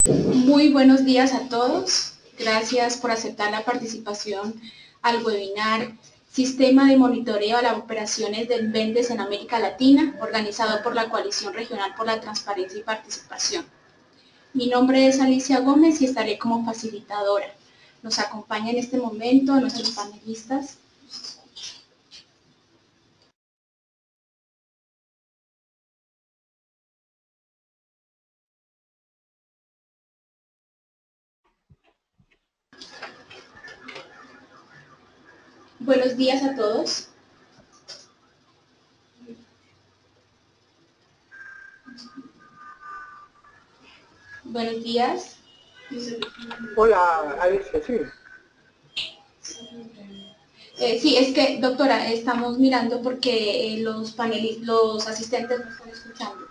Muy buenos días a todos. Gracias por aceptar la participación al webinar Sistema de Monitoreo a las Operaciones del Vendes en América Latina, organizado por la Coalición Regional por la Transparencia y Participación. Mi nombre es Alicia Gómez y estaré como facilitadora. Nos acompaña en este momento nuestros panelistas. Buenos días a todos. Buenos días. Hola, Alicia, sí. Sí, es que, doctora, estamos mirando porque los asistentes no están escuchando.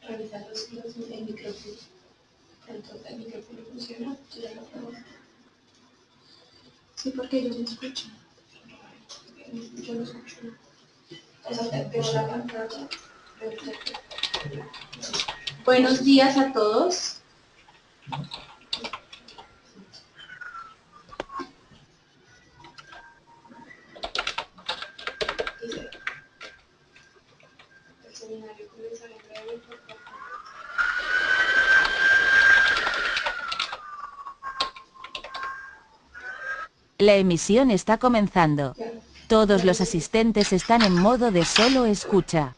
Revisar el micrófono. El micrófono funciona. Sí, porque ellos no escuchan. Yo no escucho. Buenos días a todos. El seminario comenzará en breve, por favor. La emisión está comenzando. Todos los asistentes están en modo de solo escucha.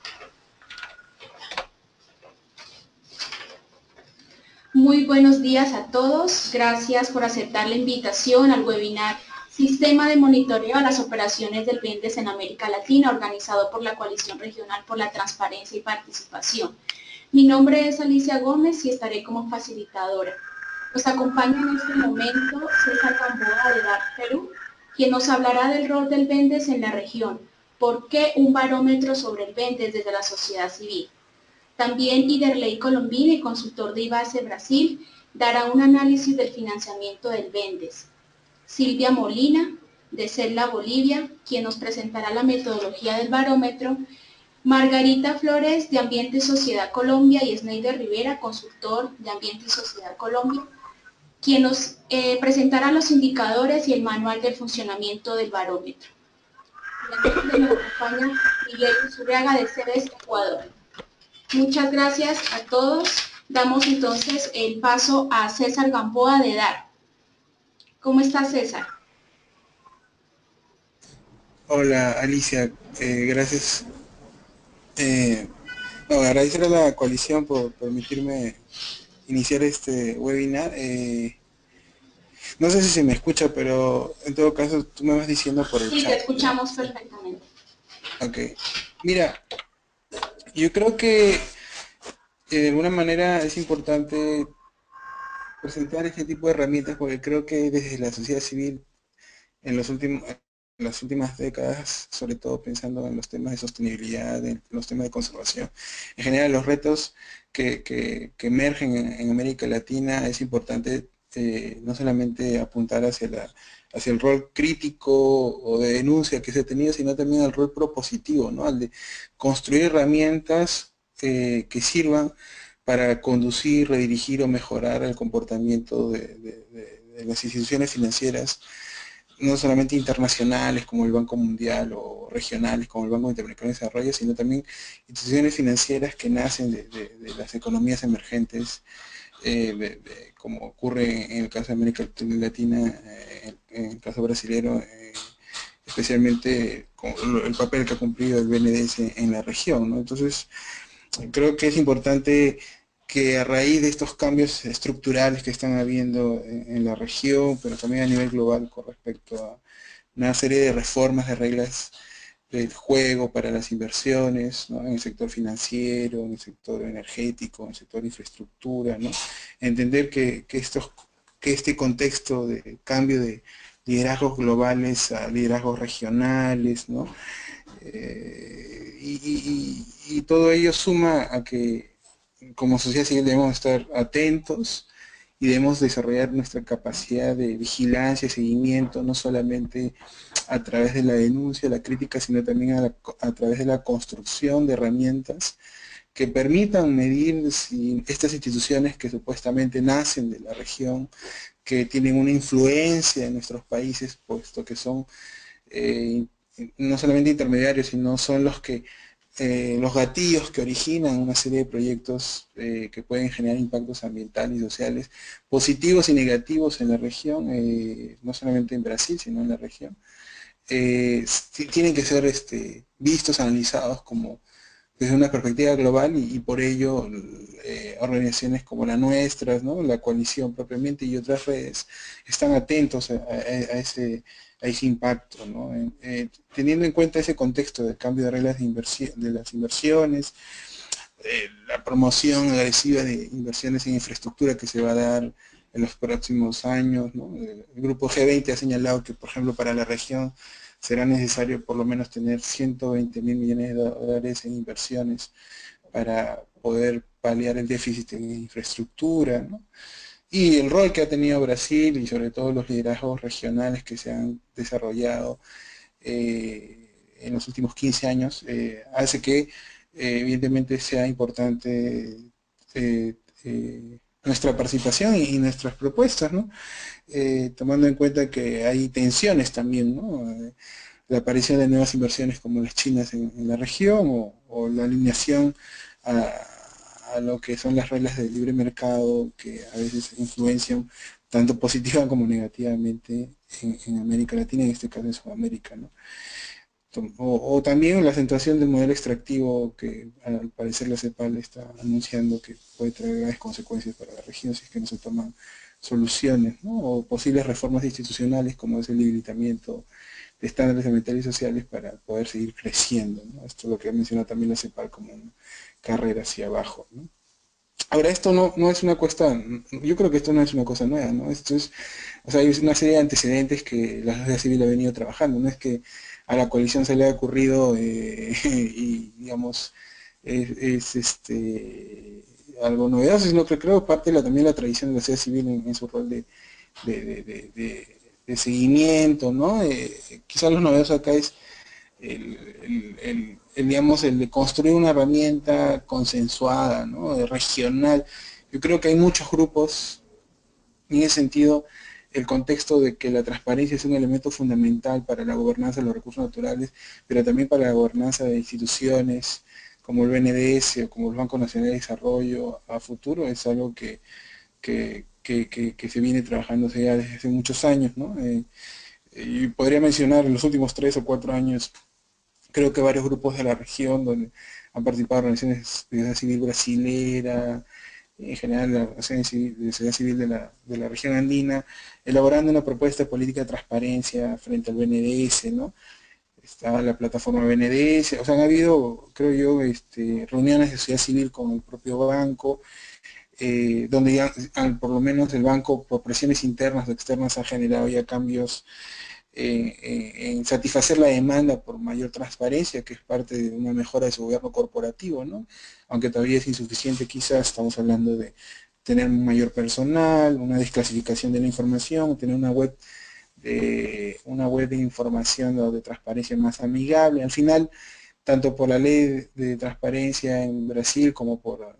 Muy buenos días a todos. Gracias por aceptar la invitación al webinar Sistema de Monitoreo a las Operaciones del Vendes en América Latina, organizado por la Coalición Regional por la Transparencia y Participación. Mi nombre es Alicia Gómez y estaré como facilitadora. Nos acompaña en este momento César Gamboa de DART Perú, quien nos hablará del rol del Vendes en la región. ¿Por qué un barómetro sobre el Vendes desde la sociedad civil? También Iderley Colombini, consultor de IBACE Brasil, dará un análisis del financiamiento del Vendes. Silvia Molina, de CELA Bolivia, quien nos presentará la metodología del barómetro. Margarita Flores, de Ambiente y Sociedad Colombia, y Sneider Rivera, consultor de Ambiente y Sociedad Colombia, quien nos presentará los indicadores y el manual de funcionamiento del barómetro. Finalmente nos acompaña Miguel Zurriaga, de CEBES Ecuador. Muchas gracias a todos. Damos entonces el paso a César Gamboa de DART. ¿Cómo está, César? Hola Alicia, gracias. Agradecer a la coalición por permitirme iniciar este webinar. No sé si se me escucha, pero en todo caso tú me vas diciendo por el Sí, chat. te escuchamos perfectamente. Ok. Mira, yo creo que de alguna manera es importante presentar este tipo de herramientas porque creo que desde la sociedad civil en las últimas décadas, sobre todo pensando en los temas de sostenibilidad, en los temas de conservación, en general los retos que emergen en América Latina, es importante no solamente apuntar hacia el rol crítico o de denuncia que se ha tenido, sino también al rol propositivo, ¿no? Al de construir herramientas que sirvan para conducir, redirigir o mejorar el comportamiento de las instituciones financieras, no solamente internacionales como el Banco Mundial o regionales como el Banco Interamericano de Desarrollo, sino también instituciones financieras que nacen de las economías emergentes, como ocurre en el caso de América Latina, en el caso brasilero, especialmente con el papel que ha cumplido el BNDES en la región, ¿no? Entonces, creo que es importante que a raíz de estos cambios estructurales que están habiendo en la región, pero también a nivel global con respecto a una serie de reformas de reglas del juego para las inversiones, ¿no? En el sector financiero, en el sector energético, en el sector de infraestructura, ¿no? Entender que este contexto de cambio de liderazgos globales a liderazgos regionales, ¿no? Y todo ello suma a que como sociedad civil debemos estar atentos y debemos desarrollar nuestra capacidad de vigilancia, seguimiento, no solamente a través de la denuncia, la crítica, sino también a través de la construcción de herramientas que permitan medir si estas instituciones que supuestamente nacen de la región, que tienen una influencia en nuestros países, puesto que son eh, no solamente intermediarios, sino son los gatillos que originan una serie de proyectos que pueden generar impactos ambientales y sociales positivos y negativos en la región, no solamente en Brasil, sino en la región. Tienen que ser vistos, analizados como desde una perspectiva global y por ello organizaciones como la nuestra, ¿no? La coalición propiamente y otras redes están atentos a ese impacto, ¿no? Teniendo en cuenta ese contexto del cambio de reglas de las inversiones, la promoción agresiva de inversiones en infraestructura que se va a dar en los próximos años, ¿no? El grupo G20 ha señalado que, por ejemplo, para la región será necesario por lo menos tener 120.000 millones de dólares en inversiones para poder paliar el déficit en infraestructura, ¿no? Y el rol que ha tenido Brasil y sobre todo los liderazgos regionales que se han desarrollado en los últimos 15 años hace que evidentemente sea importante nuestra participación y nuestras propuestas, ¿no? Tomando en cuenta que hay tensiones también, ¿no? La aparición de nuevas inversiones como las chinas en la región o la alineación a lo que son las reglas del libre mercado que a veces influencian tanto positiva como negativamente en América Latina, en este caso en Sudamérica, ¿no? O también la acentuación del modelo extractivo que al parecer la CEPAL está anunciando que puede traer graves consecuencias para la región si es que no se toman soluciones, ¿no? O posibles reformas institucionales como es el debilitamiento de estándares ambientales y sociales para poder seguir creciendo, ¿no? Esto es lo que ha mencionado también la CEPAL como una carrera hacia abajo, ¿no? Ahora, esto no es una cuestión, yo creo que esto no es una cosa nueva, ¿no? Esto es, o sea, hay una serie de antecedentes que la sociedad civil ha venido trabajando, no es que a la coalición se le ha ocurrido y, digamos, algo novedoso, sino que creo parte de también la tradición de la sociedad civil en su rol de seguimiento, ¿no? Quizás lo novedoso acá es digamos, el de construir una herramienta consensuada, ¿no? Regional. Yo creo que hay muchos grupos, en ese sentido, el contexto de que la transparencia es un elemento fundamental para la gobernanza de los recursos naturales, pero también para la gobernanza de instituciones como el BNDES o como el Banco Nacional de Desarrollo a futuro, es algo que se viene trabajando ya desde hace muchos años, ¿no? Y podría mencionar en los últimos 3 o 4 años, creo que varios grupos de la región donde han participado organizaciones de sociedad civil brasilera, en general la sociedad civil de la región andina, elaborando una propuesta de política de transparencia frente al BNDES, ¿no? Está la plataforma BNDES, o sea, han habido, creo yo, reuniones de sociedad civil con el propio banco, donde ya, por lo menos el banco, por presiones internas o externas, ha generado ya cambios en satisfacer la demanda por mayor transparencia, que es parte de una mejora de su gobierno corporativo, ¿no? Aunque todavía es insuficiente, quizás estamos hablando de tener un mayor personal, una desclasificación de la información, tener una web de información o de transparencia más amigable. Al final, tanto por la ley de transparencia en Brasil como por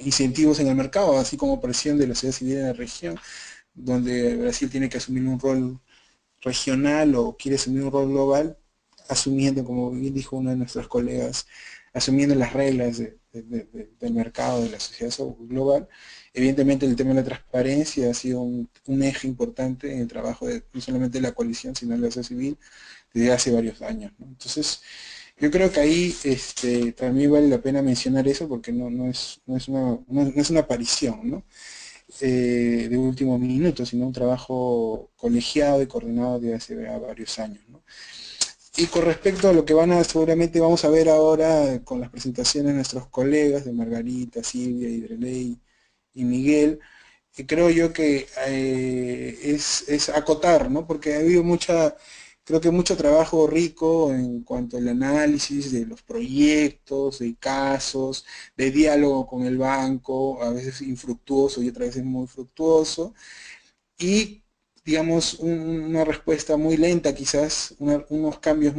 incentivos en el mercado, así como presión de la sociedad civil en la región, donde Brasil tiene que asumir un rol regional o quiere asumir un rol global, asumiendo, como bien dijo uno de nuestros colegas, asumiendo las reglas del mercado, de la sociedad global. Evidentemente el tema de la transparencia ha sido un eje importante en el trabajo no solamente de la coalición, sino de la sociedad civil desde hace varios años, ¿no? Entonces, yo creo que ahí también vale la pena mencionar eso porque no es una aparición, ¿no? De último minuto, sino un trabajo colegiado y coordinado desde hace varios años, ¿no? Y con respecto a lo que seguramente vamos a ver ahora con las presentaciones de nuestros colegas, de Margarita, Silvia, Idreley y Miguel, creo yo que es acotar, ¿no? Porque ha habido mucha creo que mucho trabajo rico en cuanto al análisis de los proyectos, de casos, de diálogo con el banco, a veces infructuoso y otras veces muy fructuoso, y digamos una respuesta muy lenta quizás, unos cambios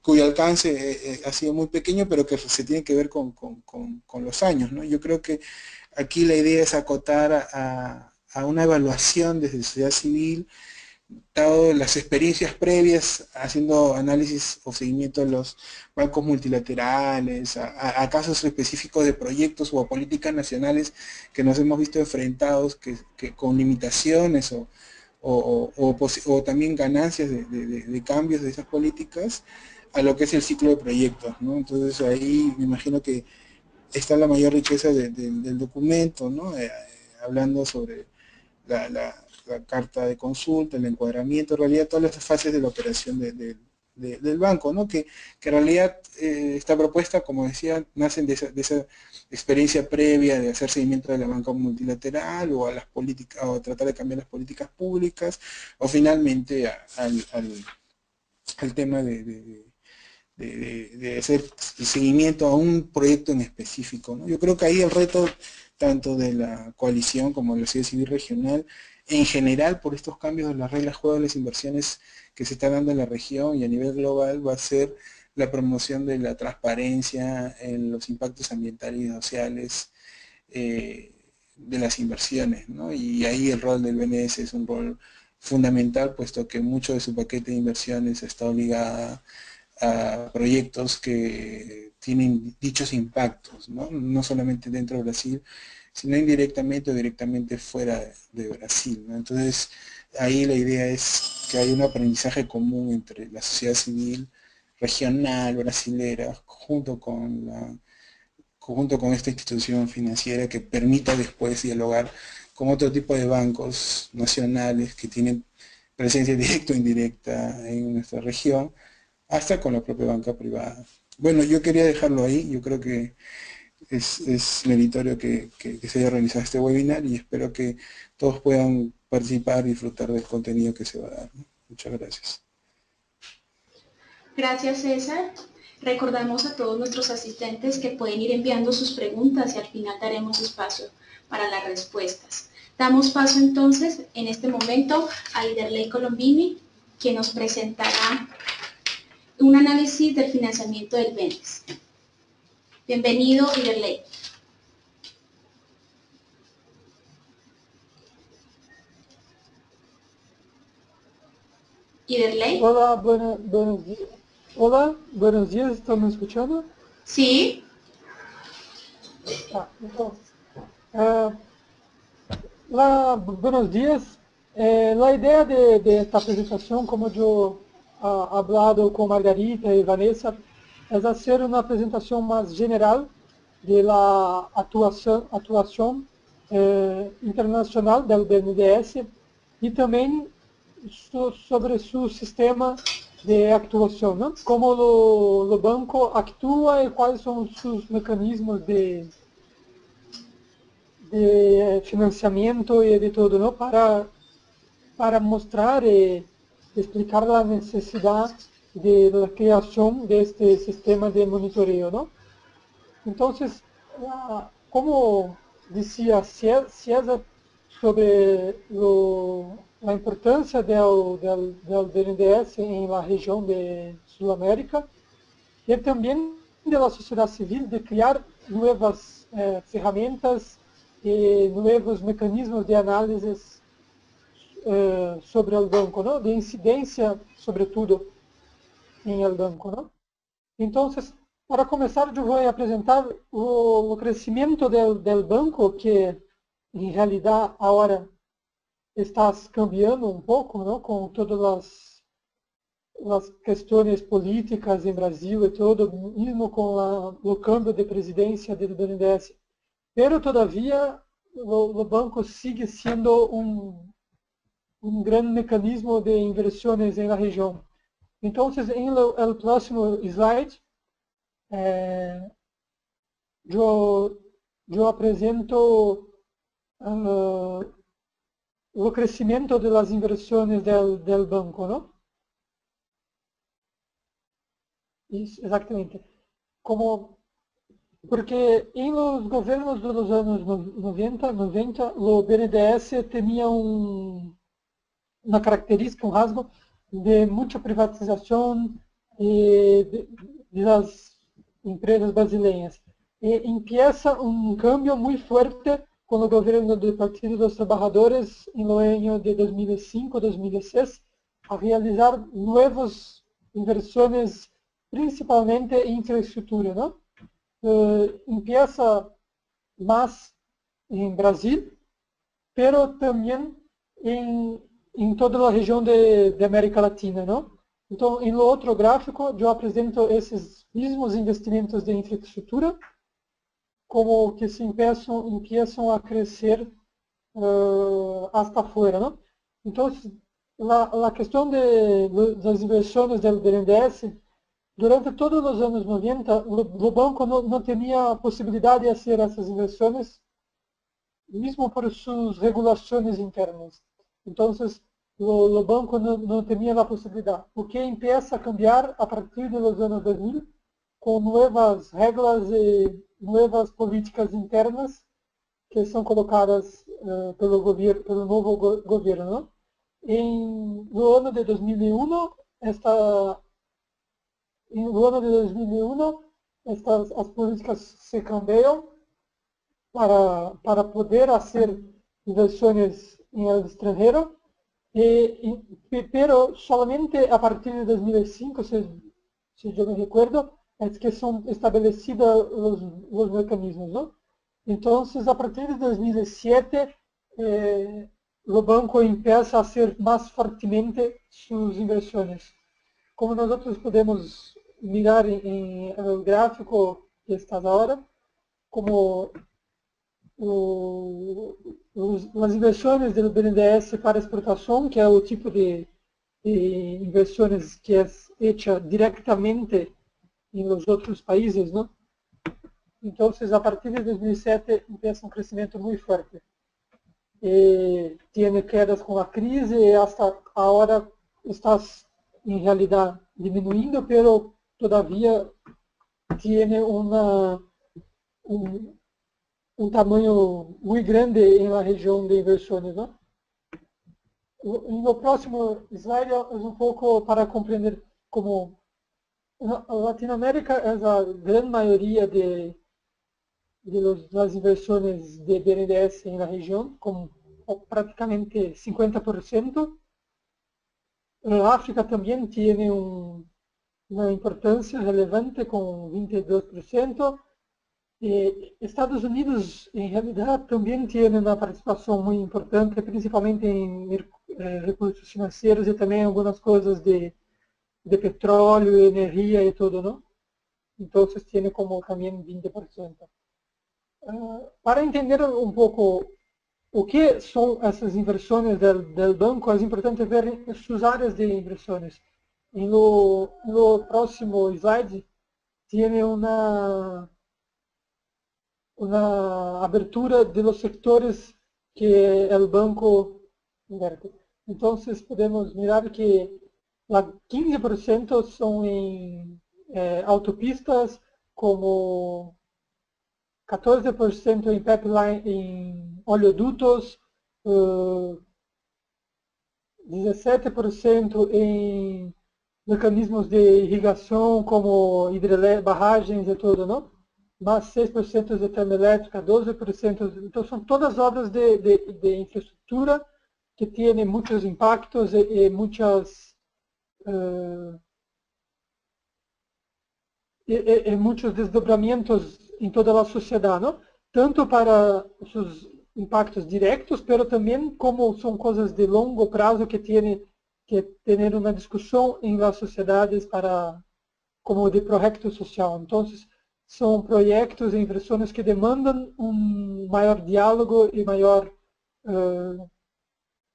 cuyo alcance ha sido muy pequeño, pero que se tiene que ver con los años, ¿no? Yo creo que aquí la idea es acotar a una evaluación desde sociedad civil, dado las experiencias previas, haciendo análisis o seguimiento de los bancos multilaterales, a casos específicos de proyectos o a políticas nacionales que nos hemos visto enfrentados que con limitaciones o también ganancias de cambios de esas políticas a lo que es el ciclo de proyectos, ¿no? Entonces ahí me imagino que está la mayor riqueza del documento, ¿no? Hablando sobre la carta de consulta, el encuadramiento, en realidad todas las fases de la operación del banco, ¿no? Que en realidad esta propuesta, como decía, nacen de esa experiencia previa de hacer seguimiento de la banca multilateral o a las políticas, o tratar de cambiar las políticas públicas, o finalmente al tema de hacer seguimiento a un proyecto en específico, ¿no? Yo creo que ahí el reto tanto de la coalición como de la sociedad civil regional, en general por estos cambios de las reglas de juego de las inversiones que se están dando en la región y a nivel global, va a ser la promoción de la transparencia en los impactos ambientales y sociales de las inversiones, ¿no? Y ahí el rol del BNS es un rol fundamental, puesto que mucho de su paquete de inversiones está obligada a proyectos que tienen dichos impactos, ¿no? No solamente dentro de Brasil, sino indirectamente o directamente fuera de Brasil, ¿no? Entonces, ahí la idea es que haya un aprendizaje común entre la sociedad civil regional, brasilera, junto con esta institución financiera que permita después dialogar con otro tipo de bancos nacionales que tienen presencia directa o indirecta en nuestra región, hasta con la propia banca privada. Bueno, yo quería dejarlo ahí, yo creo que es meritorio que se haya realizado este webinar y espero que todos puedan participar y disfrutar del contenido que se va a dar, ¿no? Muchas gracias. Gracias, César. Recordamos a todos nuestros asistentes que pueden ir enviando sus preguntas y al final daremos espacio para las respuestas. Damos paso entonces en este momento a Iderley Colombini, quien nos presentará un análisis del financiamiento del BENES. Bienvenido, Iderley. Iderley. Hola, buenos días. Hola, buenos días, ¿están me escuchando? Sí. Entonces, buenos días. La idea de esta presentación, como yo he hablado con Margarita y Vanessa, es hacer una presentación más general de la actuación internacional del BNDES y también sobre su sistema de actuación, ¿no? Cómo lo banco actúa y cuáles son sus mecanismos de financiamiento y de todo, ¿no? Para mostrar y explicar la necesidad de la creación de este sistema de monitoreo, ¿no? Entonces, como decía César sobre la importancia del BNDES en la región de Sudamérica y también de la sociedad civil de crear nuevas ferramentas y nuevos mecanismos de análisis sobre el banco, ¿no? De incidencia, sobre todo, en el banco, ¿no? Entonces, para comenzar, yo voy a presentar el crecimiento del banco, que en realidad ahora está cambiando un poco, ¿no? Con todas las cuestiones políticas en Brasil y todo, mismo con el cambio de presidencia del BNDES. Pero todavía el banco sigue siendo un gran mecanismo de inversiones en la región. Entonces, en el próximo slide, yo apresento o crecimiento de las inversiones del banco, ¿no? Exactamente. Porque en los gobiernos de los años 90 lo BNDES tenía una característica, un rasgo de mucha privatización de las empresas brasileñas. Y empieza un cambio muy fuerte con el gobierno del Partido de los Trabajadores en los años de 2005-2006 a realizar nuevas inversiones, principalmente en infraestructura, ¿no? Empieza más en Brasil, pero también en toda la región de América Latina, ¿no? Entonces, en lo otro gráfico, yo presento esos mismos investimentos de infraestructura como que se empiezan a crecer hasta afuera, ¿no? Entonces, la cuestión de las inversiones del BNDES, durante todos los años 90, el banco no tenía posibilidad de hacer esas inversiones, mismo por sus regulaciones internas. Entonces, el banco no tenía la posibilidad. O que empieza a cambiar a partir de los años 2000, con nuevas reglas y nuevas políticas internas que son colocadas pelo nuevo gobierno, ¿no? En el año de 2001, as políticas se cambiam para poder hacer inversiones en el extranjero, pero solamente a partir de 2005, si yo me recuerdo, es que son establecidos los mecanismos, ¿no? Entonces, a partir de 2007, el banco empieza a hacer más fuertemente sus inversiones. Como nosotros podemos mirar en el gráfico que está ahora, como as inversões do BNDES para exportação, que é o tipo de inversões que é hecha diretamente em los outros países, ¿no? Então, a partir de 2007, empieza um crescimento muito forte. Tiene quedas com a crise e hasta agora está, em realidade, diminuindo, pero todavía tiene um tamanho muito grande em la região de inversões, ¿no? No próximo slide é pouco para compreender como a Latinoamérica é a grande maioria das inversões de BNDES na região, com praticamente 50%. A África também tem uma importância relevante com 22%. Estados Unidos, em realidade, também tem uma participação muito importante, principalmente em recursos financeiros e também algumas coisas de petróleo, energia e tudo, não? Então, tem como também 20%. Para entender um pouco o que são essas inversões do banco, é importante ver suas áreas de inversões. No próximo slide, tem uma abertura de los sectores que el banco inverte. Entonces podemos mirar que 15% son en autopistas, como 14% en pipeline, en oleoductos, 17% en mecanismos de irrigação, como barragens e tudo, não? Mas 6% de termoelétrica, 12%. Então, são todas obras de infraestrutura que têm muitos impactos e muitos desdobramentos em toda a sociedade, não? Tanto para seus impactos diretos, mas também como são coisas de longo prazo que têm que ter uma discussão em las sociedades como de projeto social. Então, são projetos e inversões que demandam maior diálogo e maior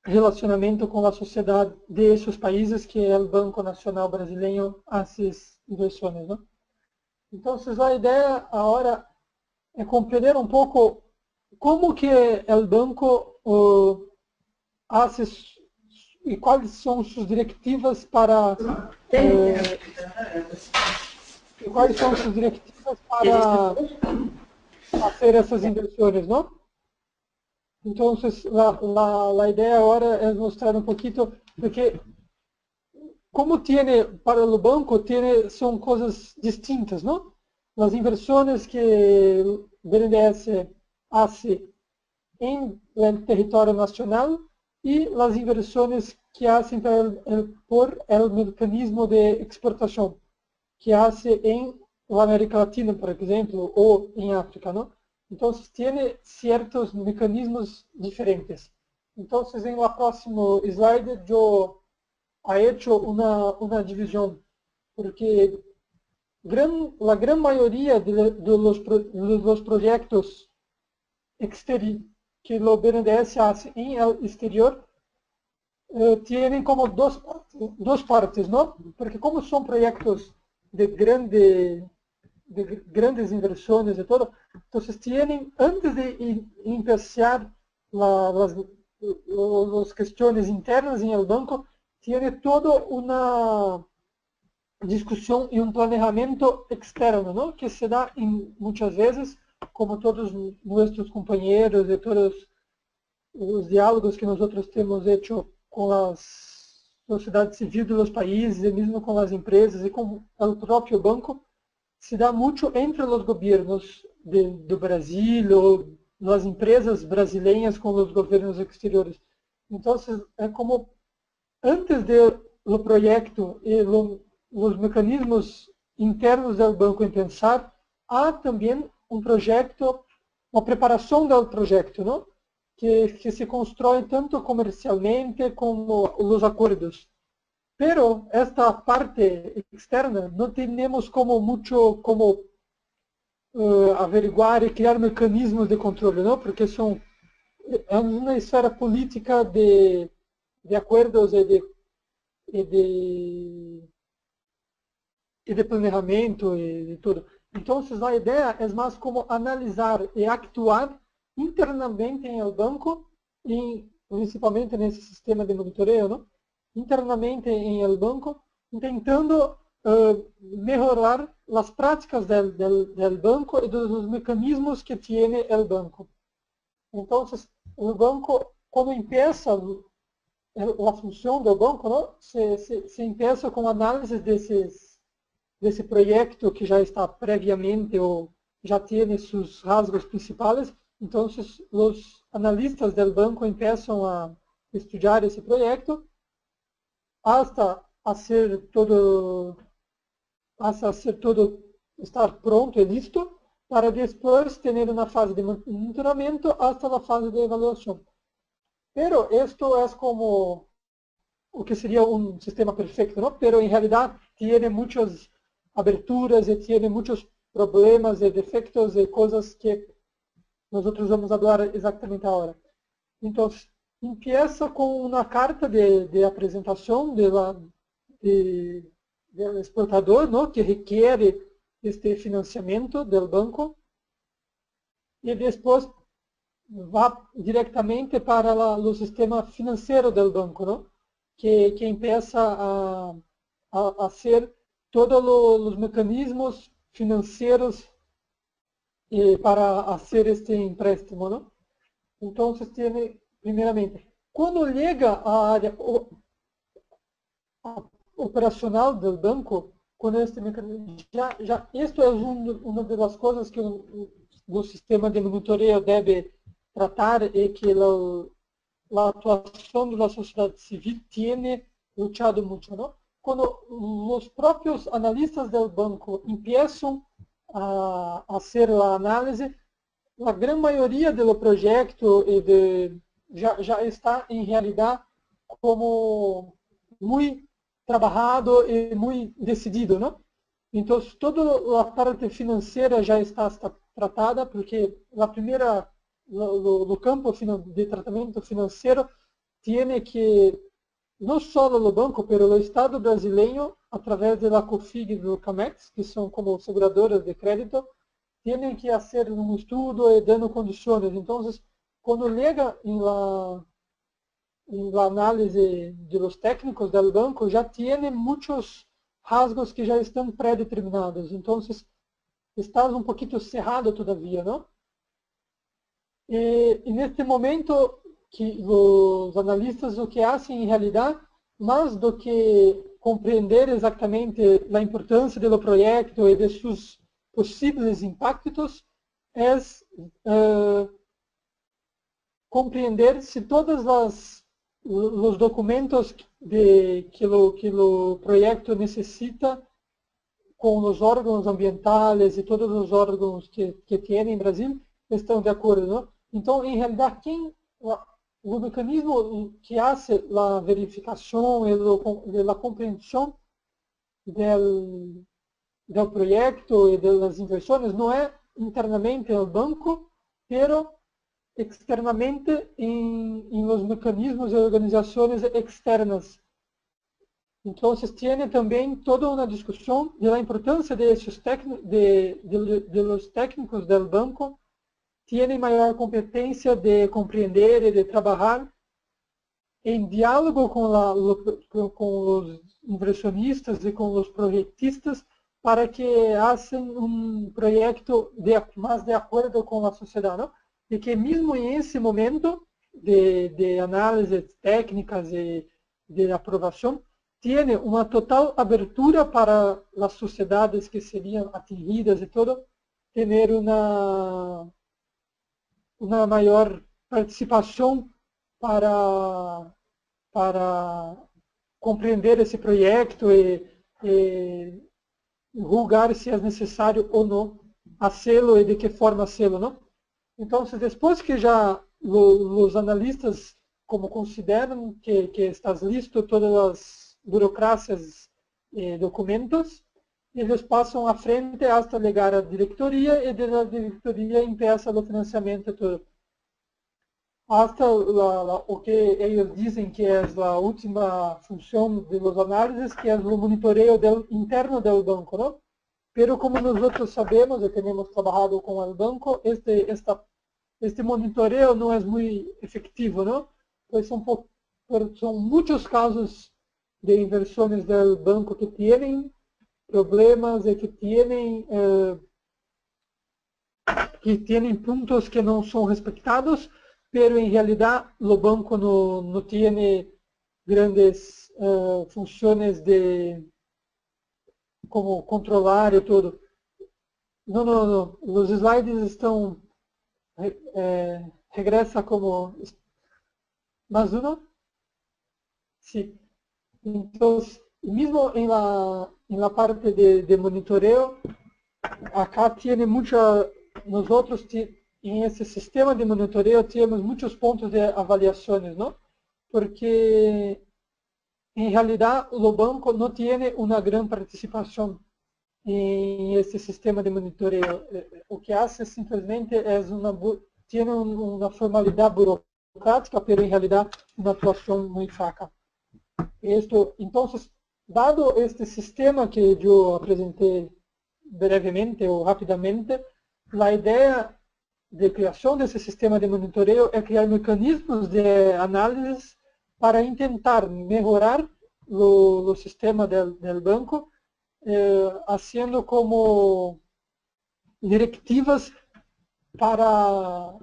relacionamento com a sociedade desses países que é o Banco Nacional Brasileiro essas inversões, não? Então, a ideia agora é compreender um pouco como que o banco hace e quais são suas diretivas para e quais são suas diretivas para fazer essas inversões, não? Então, a ideia agora é mostrar um pouquinho, porque como tiene para o banco, são coisas distintas, não? As inversões que o BNDES hace em território nacional e as inversões que hacen por el mecanismo de exportação, que hace em América Latina, por exemplo, ou em África, não? Então, tem certos mecanismos diferentes. Então, em la próximo slide, eu ha hecho una división, porque la gran mayoría de los proyectos que lo BNDES hace en el exterior tienen como dos partes, ¿no? Porque como son proyectos de grandes inversiones y todo, entonces tienen, antes de empezar las cuestiones internas en el banco, tiene toda una discusión y un planeamiento externo, ¿no? Que se da muchas veces, como todos nuestros compañeros de todos los diálogos que nosotros hemos hecho con la sociedad civil de los países, y mismo con las empresas y con el propio banco, se dá muito entre os governos do Brasil ou nas empresas brasileiras com os governos exteriores. Então, é como antes do projeto e os mecanismos internos do banco em pensar, há também um projeto, uma preparação do projeto, não? Que se constrói tanto comercialmente como os acordos. Pero esta parte externa no tenemos como mucho como averiguar y crear mecanismos de control, ¿no? Porque son en una esfera política de acuerdos y de planeamiento y de todo. Entonces la idea es más como analizar y actuar internamente en el banco y principalmente en ese sistema de monitoreo, ¿no? Internamente em el banco, tentando melhorar as práticas del banco e dos mecanismos que tiene el banco. Então, o banco, quando empieza a função do banco, não, se empieza com análise desse projeto que já está previamente ou já tem seus rasgos principais. Então, os analistas do banco começam a estudar esse projeto hasta estar pronto e listo para depois ter uma fase de monitoramento hasta a fase de avaliação. Pero esto es como o que seria um sistema perfeito, ¿no? Pero en realidad tiene muchas aberturas e tiene muchos problemas e defectos e coisas que nós vamos falar exatamente agora. Então, empieza com uma carta de apresentação do exportador, ¿no? Que requer este financiamento do banco e depois vai diretamente para o sistema financeiro do banco, ¿no? Que empieza a ser todos os mecanismos financeiros para fazer este empréstimo, ¿no? Então, tem primeiramente, quando chega a área operacional do banco, com este mecanismo, isto é uma das coisas que o sistema de monitoreio deve tratar e que a atuação da sociedade civil tem lutado muito, não? Quando os próprios analistas do banco começam a fazer a análise, a grande maioria do projeto já está em realidade como muito trabalhado e muito decidido, não? Então, toda a parte financeira já está tratada, porque o campo de tratamento financeiro tem que, não só o banco, mas o Estado brasileiro, através da COFIG e do CAMEX, que são como seguradoras de crédito, tem que fazer um estudo e dando condições. Então, quando chega la análise de los técnicos del banco ya tiene muchos rasgos que ya están predeterminados. Entonces, estás un poquito cerrado todavía, ¿no? En este momento, que os analistas o que hacen em realidade, mais do que compreender exatamente a importância do projeto e de seus possíveis impactos, é compreender se todos os documentos que o projeto necessita com os órgãos ambientais e todos os órgãos que tem em Brasil estão de acordo, não? Então, em realidade, o mecanismo que faz a verificação e a compreensão do projeto e das inversões não é internamente no banco, pero externamente em los mecanismos e organizações externas. Então, tem também toda uma discussão da importância de los técnicos do banco tienen maior competência de compreender e de trabalhar em diálogo com os inversionistas e com os projetistas para que façam projeto mais de acordo com a sociedade, não? E que mesmo em esse momento de análise técnicas e de aprovação, tem uma total abertura para as sociedades que seriam atingidas e tudo, ter uma maior participação para compreender esse projeto e julgar se é necessário ou não fazê-lo e de que forma fazê-lo, não? Então, depois que já os analistas como consideram que estás listo todas as burocracias e documentos, eles passam à frente até chegar à diretoria e da diretoria empieza o financiamento todo. Hasta o que eles dizem que é a última função de los análises, que é o monitoreo interno do banco, não? Pero como nós sabemos e temos trabalhado com o banco, este monitoreo não é muito efetivo, não? Pois são muitos casos de inversões do banco que têm problemas e que têm pontos que não são respeitados, pero em realidade o banco não tem grandes funções de como controlar e tudo. Não. Os slides estão regressa como mais um? Sim. Então, mesmo em la parte de monitoreo, acá tem muita, nós outros em esse sistema de monitoreo temos muitos pontos de avaliações, não? Porque em realidade o banco não tem uma grande participação em esse sistema de monitoreo. O que faz simplesmente tem uma formalidade burocrática, mas em realidade uma atuação muito fraca. Então, dado este sistema que eu apresentei brevemente ou rapidamente, a ideia de criação desse sistema de monitoreo é criar mecanismos de análise para tentar melhorar o sistema do banco, fazendo como diretivas para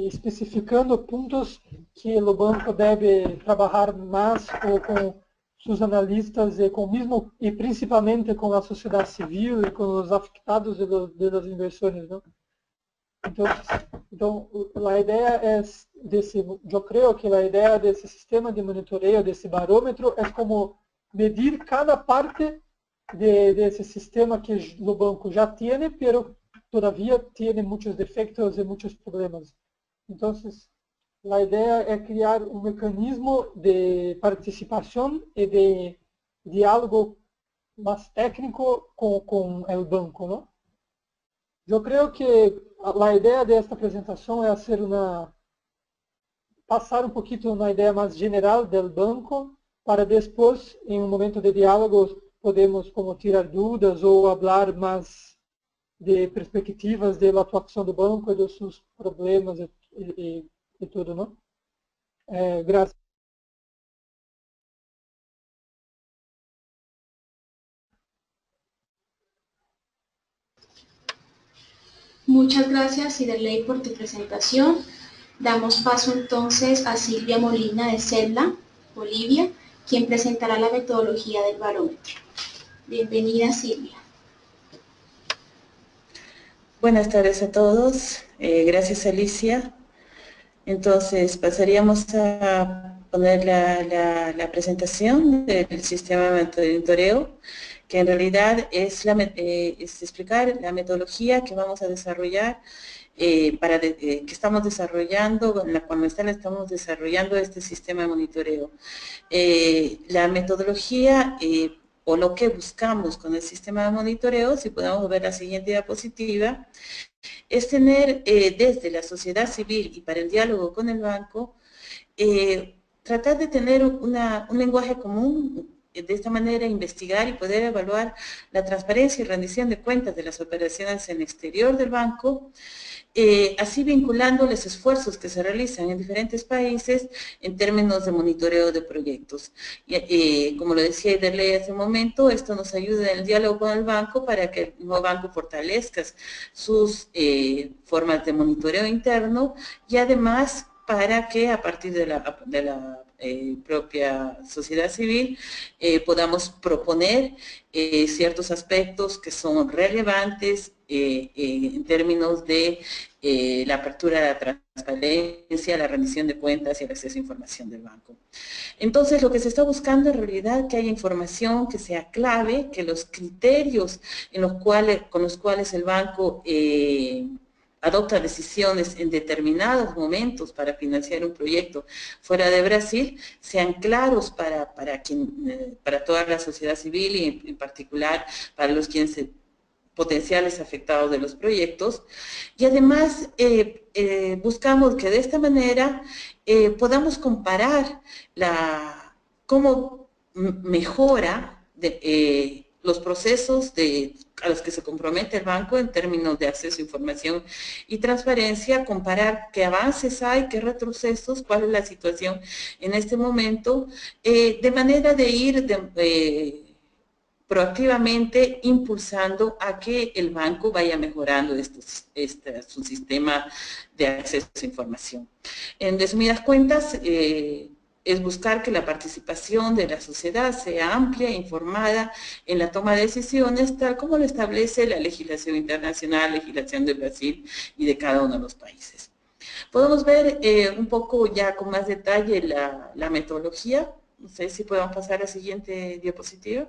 especificando pontos que o banco deve trabalhar mais ou com seus analistas e principalmente com a sociedade civil e com os afetados das inversões, não? Então, a ideia é eu creio que a ideia desse sistema de monitoreio, desse barômetro, é como medir cada parte desse sistema que o banco já tem, mas todavia tem muitos defeitos e muitos problemas. Então, a ideia é criar um mecanismo de participação e de diálogo mais técnico com o banco, não? Eu creio que a ideia desta apresentação é passar um pouquinho na ideia mais geral do banco, para depois, em um momento de diálogo, podemos como tirar dúvidas ou falar mais de perspectivas da atuação do banco e dos seus problemas e tudo, não? Graças. Muchas gracias, Ciderley, por tu presentación. Damos paso entonces a Silvia Molina de CEDLA, Bolivia, quien presentará la metodología del barómetro. Bienvenida, Silvia. Buenas tardes a todos. Gracias, Alicia. Entonces, pasaríamos a poner la presentación del sistema de monitoreo, que en realidad es explicar la metodología que vamos a desarrollar, que estamos desarrollando, en la cual estamos desarrollando este sistema de monitoreo. La metodología o lo que buscamos con el sistema de monitoreo, si podemos ver la siguiente diapositiva, es tener desde la sociedad civil y para el diálogo con el banco, tratar de tener un lenguaje común, de esta manera investigar y poder evaluar la transparencia y rendición de cuentas de las operaciones en el exterior del banco, así vinculando los esfuerzos que se realizan en diferentes países en términos de monitoreo de proyectos. Como lo decía Ciderley hace un momento, esto nos ayuda en el diálogo con el banco para que el nuevo banco fortalezca sus formas de monitoreo interno y además para que a partir de la propia sociedad civil podamos proponer ciertos aspectos que son relevantes en términos de la apertura de la transparencia, la rendición de cuentas y el acceso a información del banco. Entonces, lo que se está buscando en realidad que haya información que sea clave, que los criterios con los cuales el banco adopta decisiones en determinados momentos para financiar un proyecto fuera de Brasil, sean claros para toda la sociedad civil y en particular para los potenciales afectados de los proyectos. Y además buscamos que de esta manera podamos comparar cómo mejora los procesos a los que se compromete el banco en términos de acceso a información y transparencia, comparar qué avances hay, qué retrocesos, cuál es la situación en este momento, de manera de ir proactivamente impulsando a que el banco vaya mejorando su sistema de acceso a información. En resumidas cuentas, es buscar que la participación de la sociedad sea amplia e informada en la toma de decisiones, tal como lo establece la legislación internacional, legislación de Brasil y de cada uno de los países. Podemos ver un poco ya con más detalle la metodología. No sé si podemos pasar a la siguiente diapositiva.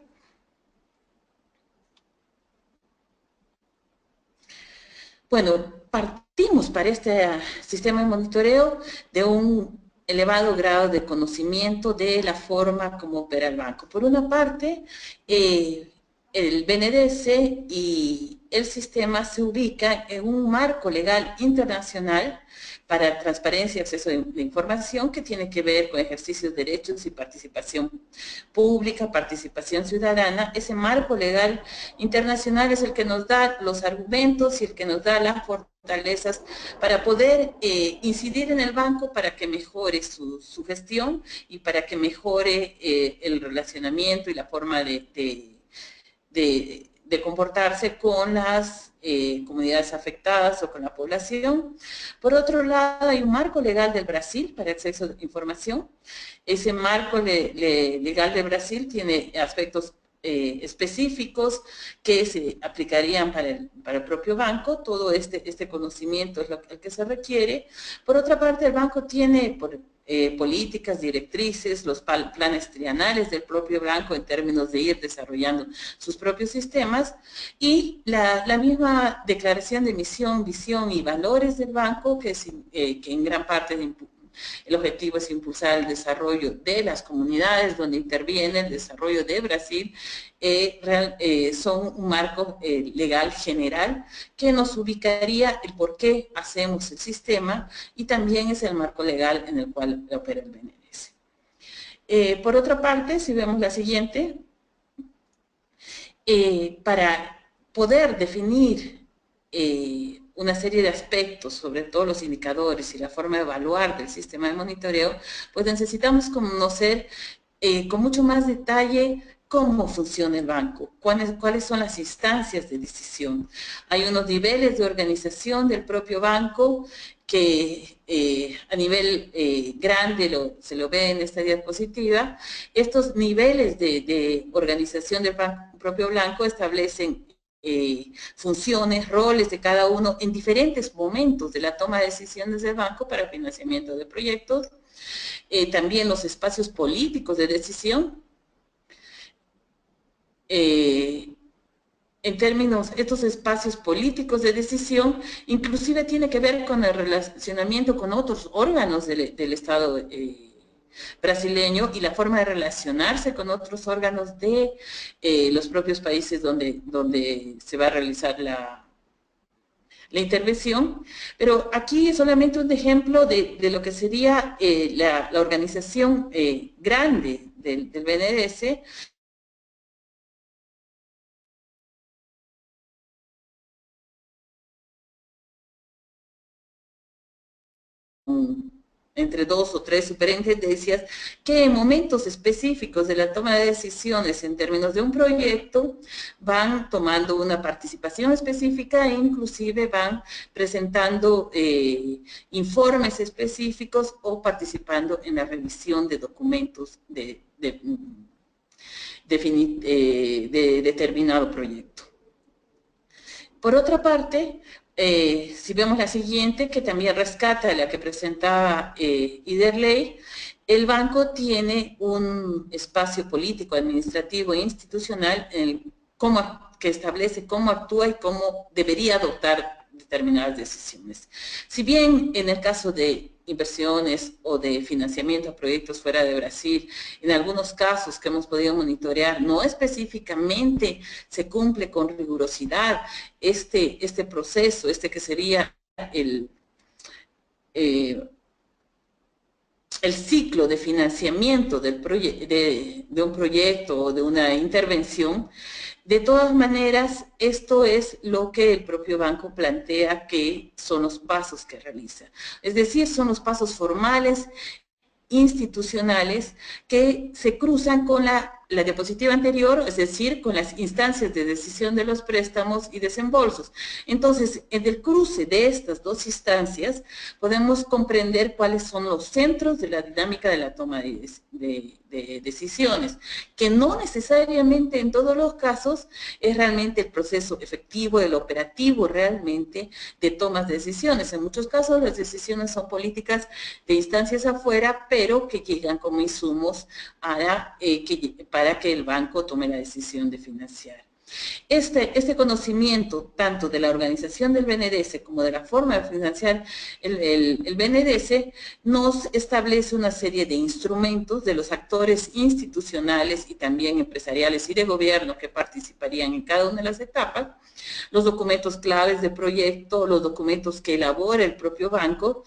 Bueno, partimos para este sistema de monitoreo de un elevado grado de conocimiento de la forma como opera el banco. Por una parte, el BNDES y el sistema se ubican en un marco legal internacional para transparencia y acceso de información que tiene que ver con ejercicios de derechos y participación pública, participación ciudadana. Ese marco legal internacional es el que nos da los argumentos y el que nos da las fortalezas para poder incidir en el banco para que mejore su gestión y para que mejore el relacionamiento y la forma de comportarse con las comunidades afectadas o con la población. Por otro lado, hay un marco legal del Brasil para acceso a información. Ese marco legal de Brasil tiene aspectos específicos que se aplicarían para el propio banco. Todo este conocimiento es el que se requiere. Por otra parte, el banco tiene políticas, directrices, los planes trienales del propio banco en términos de ir desarrollando sus propios sistemas y la misma declaración de misión, visión y valores del banco que en gran parte el objetivo es impulsar el desarrollo de las comunidades donde interviene el desarrollo de Brasil, son un marco legal general que nos ubicaría el por qué hacemos el sistema y también es el marco legal en el cual opera el BNDES. Por otra parte, si vemos la siguiente, para poder definir una serie de aspectos, sobre todo los indicadores y la forma de evaluar del sistema de monitoreo, pues necesitamos conocer con mucho más detalle cómo funciona el banco, cuáles son las instancias de decisión. Hay unos niveles de organización del propio banco que a nivel grande se lo ve en esta diapositiva. Estos niveles de organización del propio banco establecen funciones, roles de cada uno en diferentes momentos de la toma de decisiones del banco para financiamiento de proyectos. También los espacios políticos de decisión. En términos, estos espacios políticos de decisión, inclusive tiene que ver con el relacionamiento con otros órganos del Estado brasileño y la forma de relacionarse con otros órganos de los propios países donde se va a realizar la intervención. Pero aquí es solamente un ejemplo de lo que sería la organización grande del BNDES, entre 2 o 3 superintendencias que en momentos específicos de la toma de decisiones en términos de un proyecto van tomando una participación específica e inclusive van presentando informes específicos o participando en la revisión de documentos de determinado proyecto. Por otra parte, si vemos la siguiente, que también rescata la que presentaba Iderley, el banco tiene un espacio político, administrativo e institucional que establece cómo actúa y cómo debería adoptar determinadas decisiones. Si bien en el caso de inversiones o de financiamiento a proyectos fuera de Brasil, en algunos casos que hemos podido monitorear, no específicamente se cumple con rigurosidad este proceso, que sería el ciclo de financiamiento de un proyecto o de una intervención. De todas maneras, esto es lo que el propio banco plantea que son los pasos que realiza. Es decir, son los pasos formales, institucionales, que se cruzan con la diapositiva anterior, es decir, con las instancias de decisión de los préstamos y desembolsos. Entonces, en el cruce de estas dos instancias, podemos comprender cuáles son los centros de la dinámica de la toma de decisiones, que no necesariamente en todos los casos es realmente el proceso efectivo, el operativo realmente de tomas de decisiones. En muchos casos las decisiones son políticas de instancias afuera, pero que llegan como insumos para que el banco tome la decisión de financiar. Este conocimiento, tanto de la organización del BNDES como de la forma de financiar el BNDES, nos establece una serie de instrumentos de los actores institucionales y también empresariales y de gobierno que participarían en cada una de las etapas, los documentos claves de proyecto, los documentos que elabora el propio banco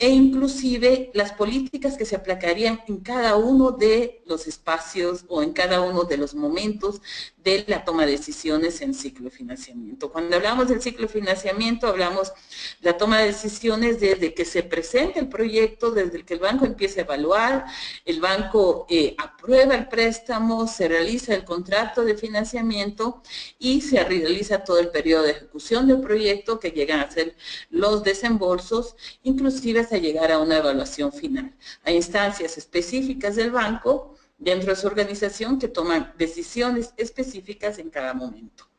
e inclusive las políticas que se aplicarían en cada uno de los espacios o en cada uno de los momentos de la toma de decisiones en ciclo de financiamiento. Cuando hablamos del ciclo de financiamiento, hablamos de la toma de decisiones desde que se presenta el proyecto, desde que el banco empieza a evaluar, el banco aprueba el préstamo, se realiza el contrato de financiamiento y se realiza todo el periodo de ejecución del proyecto, que llegan a ser los desembolsos, inclusive hasta llegar a una evaluación final. Hay instancias específicas del banco dentro de su organización que toman decisiones específicas en cada momento.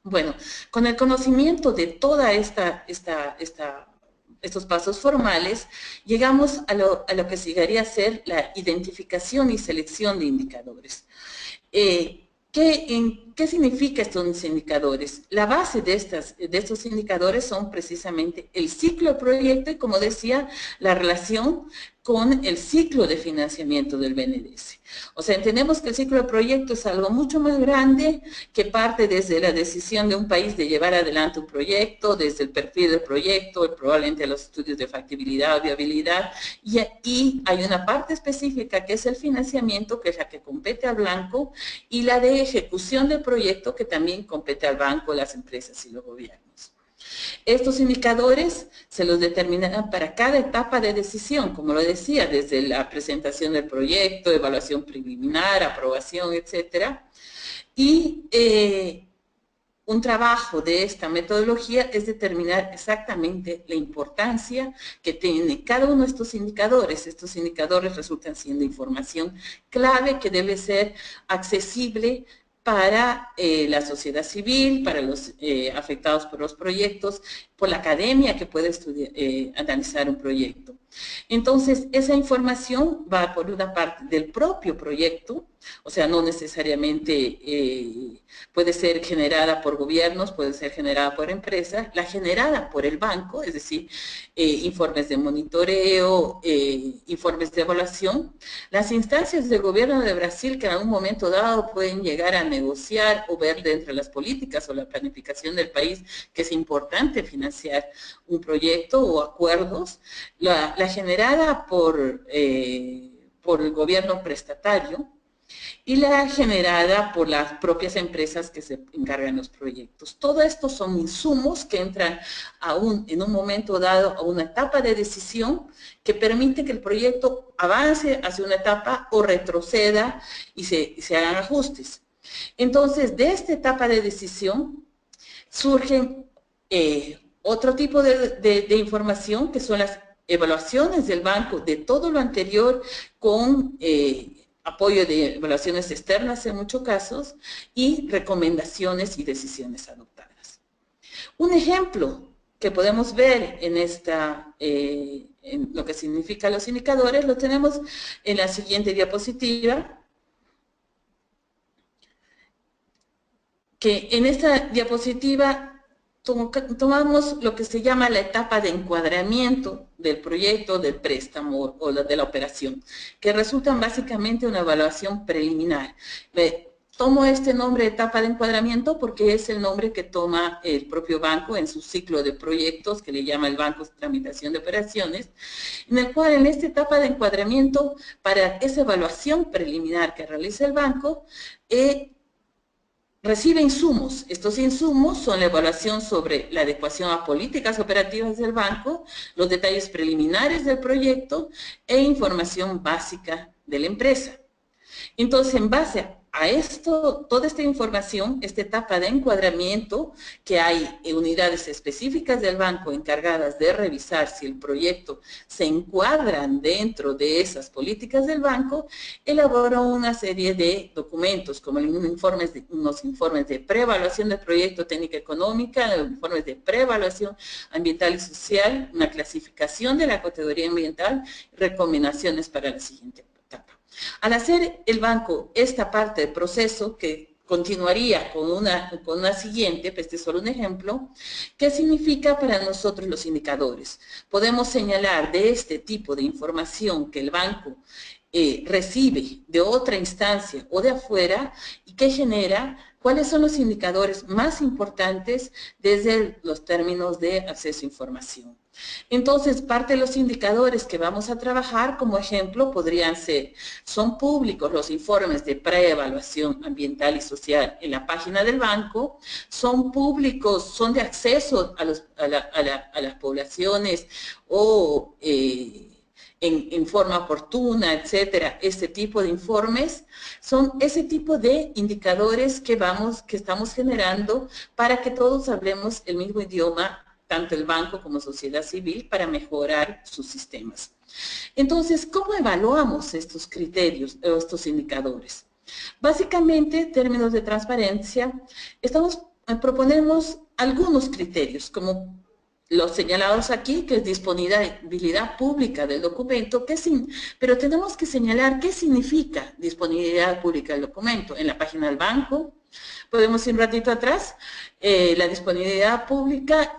Bueno, con el conocimiento de toda estos pasos formales, llegamos a lo que llegaría a ser la identificación y selección de indicadores. ¿Qué significa estos indicadores? La base de estos indicadores son precisamente el ciclo de proyecto y, como decía, la relación con el ciclo de financiamiento del BNDES. O sea, entendemos que el ciclo de proyecto es algo mucho más grande, que parte desde la decisión de un país de llevar adelante un proyecto, desde el perfil del proyecto, probablemente los estudios de factibilidad, viabilidad, y hay una parte específica que es el financiamiento, que es la que compete al banco, y la de ejecución del proyecto, que también compete al banco, las empresas y los gobiernos. Estos indicadores se los determinarán para cada etapa de decisión, como lo decía, desde la presentación del proyecto, evaluación preliminar, aprobación, etcétera. Y un trabajo de esta metodología es determinar exactamente la importancia que tiene cada uno de estos indicadores. Estos indicadores resultan siendo información clave que debe ser accesible para la sociedad civil, para los afectados por los proyectos, por la academia que puede analizar un proyecto. Entonces, esa información va por una parte del propio proyecto, o sea, no necesariamente puede ser generada por gobiernos, puede ser generada por empresas, la generada por el banco, es decir, informes de monitoreo, informes de evaluación. Las instancias del gobierno de Brasil que en algún momento dado pueden llegar a negociar o ver dentro de las políticas o la planificación del país que es importante financiar un proyecto o acuerdos, la generada por el gobierno prestatario, y la generada por las propias empresas que se encargan de los proyectos. Todo esto son insumos que entran en un momento dado a una etapa de decisión que permite que el proyecto avance hacia una etapa o retroceda y se hagan ajustes. Entonces, de esta etapa de decisión surgen otro tipo de información que son las evaluaciones del banco de todo lo anterior con apoyo de evaluaciones externas en muchos casos y recomendaciones y decisiones adoptadas. Un ejemplo que podemos ver en lo que significan los indicadores lo tenemos en la siguiente diapositiva, que en esta diapositiva tomamos lo que se llama la etapa de encuadramiento del proyecto, del préstamo o de la operación, que resultan básicamente una evaluación preliminar. Tomo este nombre de etapa de encuadramiento porque es el nombre que toma el propio banco en su ciclo de proyectos, que le llama el banco de tramitación de operaciones, en el cual en esta etapa de encuadramiento, para esa evaluación preliminar que realiza el banco, recibe insumos. Estos insumos son la evaluación sobre la adecuación a políticas operativas del banco, los detalles preliminares del proyecto e información básica de la empresa. Entonces, en base a esto, toda esta información, esta etapa de encuadramiento, que hay unidades específicas del banco encargadas de revisar si el proyecto se encuadran dentro de esas políticas del banco, elaboró una serie de documentos, como unos informes de preevaluación del proyecto técnica económica, informes de preevaluación ambiental y social, una clasificación de la categoría ambiental, recomendaciones para la siguiente etapa. Al hacer el banco esta parte del proceso, que continuaría con una siguiente, pues este es solo un ejemplo, ¿qué significa para nosotros los indicadores? Podemos señalar de este tipo de información que el banco recibe de otra instancia o de afuera y que genera cuáles son los indicadores más importantes desde los términos de acceso a información. Entonces, parte de los indicadores que vamos a trabajar como ejemplo podrían ser, son públicos los informes de preevaluación ambiental y social en la página del banco, son públicos, son de acceso a las poblaciones o en forma oportuna, etcétera. Este tipo de informes son ese tipo de indicadores que estamos generando para que todos hablemos el mismo idioma, tanto el banco como sociedad civil, para mejorar sus sistemas. Entonces, ¿cómo evaluamos estos criterios, estos indicadores? Básicamente, en términos de transparencia, proponemos algunos criterios, como los señalados aquí, que es disponibilidad pública del documento, pero tenemos que señalar qué significa disponibilidad pública del documento. En la página del banco, podemos ir un ratito atrás, la disponibilidad pública,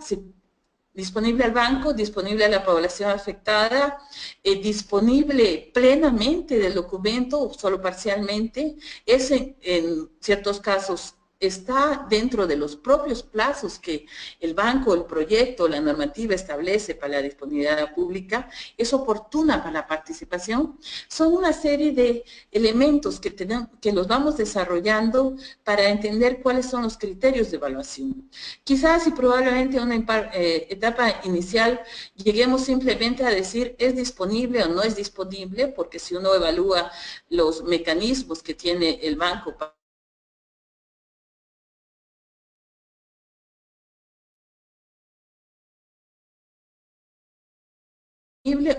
disponible al banco, disponible a la población afectada, disponible plenamente del documento o solo parcialmente, es en ciertos casos está dentro de los propios plazos que el banco, el proyecto, la normativa establece para la disponibilidad pública, es oportuna para la participación. Son una serie de elementos que los vamos desarrollando para entender cuáles son los criterios de evaluación. Quizás y probablemente en una etapa inicial lleguemos simplemente a decir es disponible o no es disponible, porque si uno evalúa los mecanismos que tiene el banco para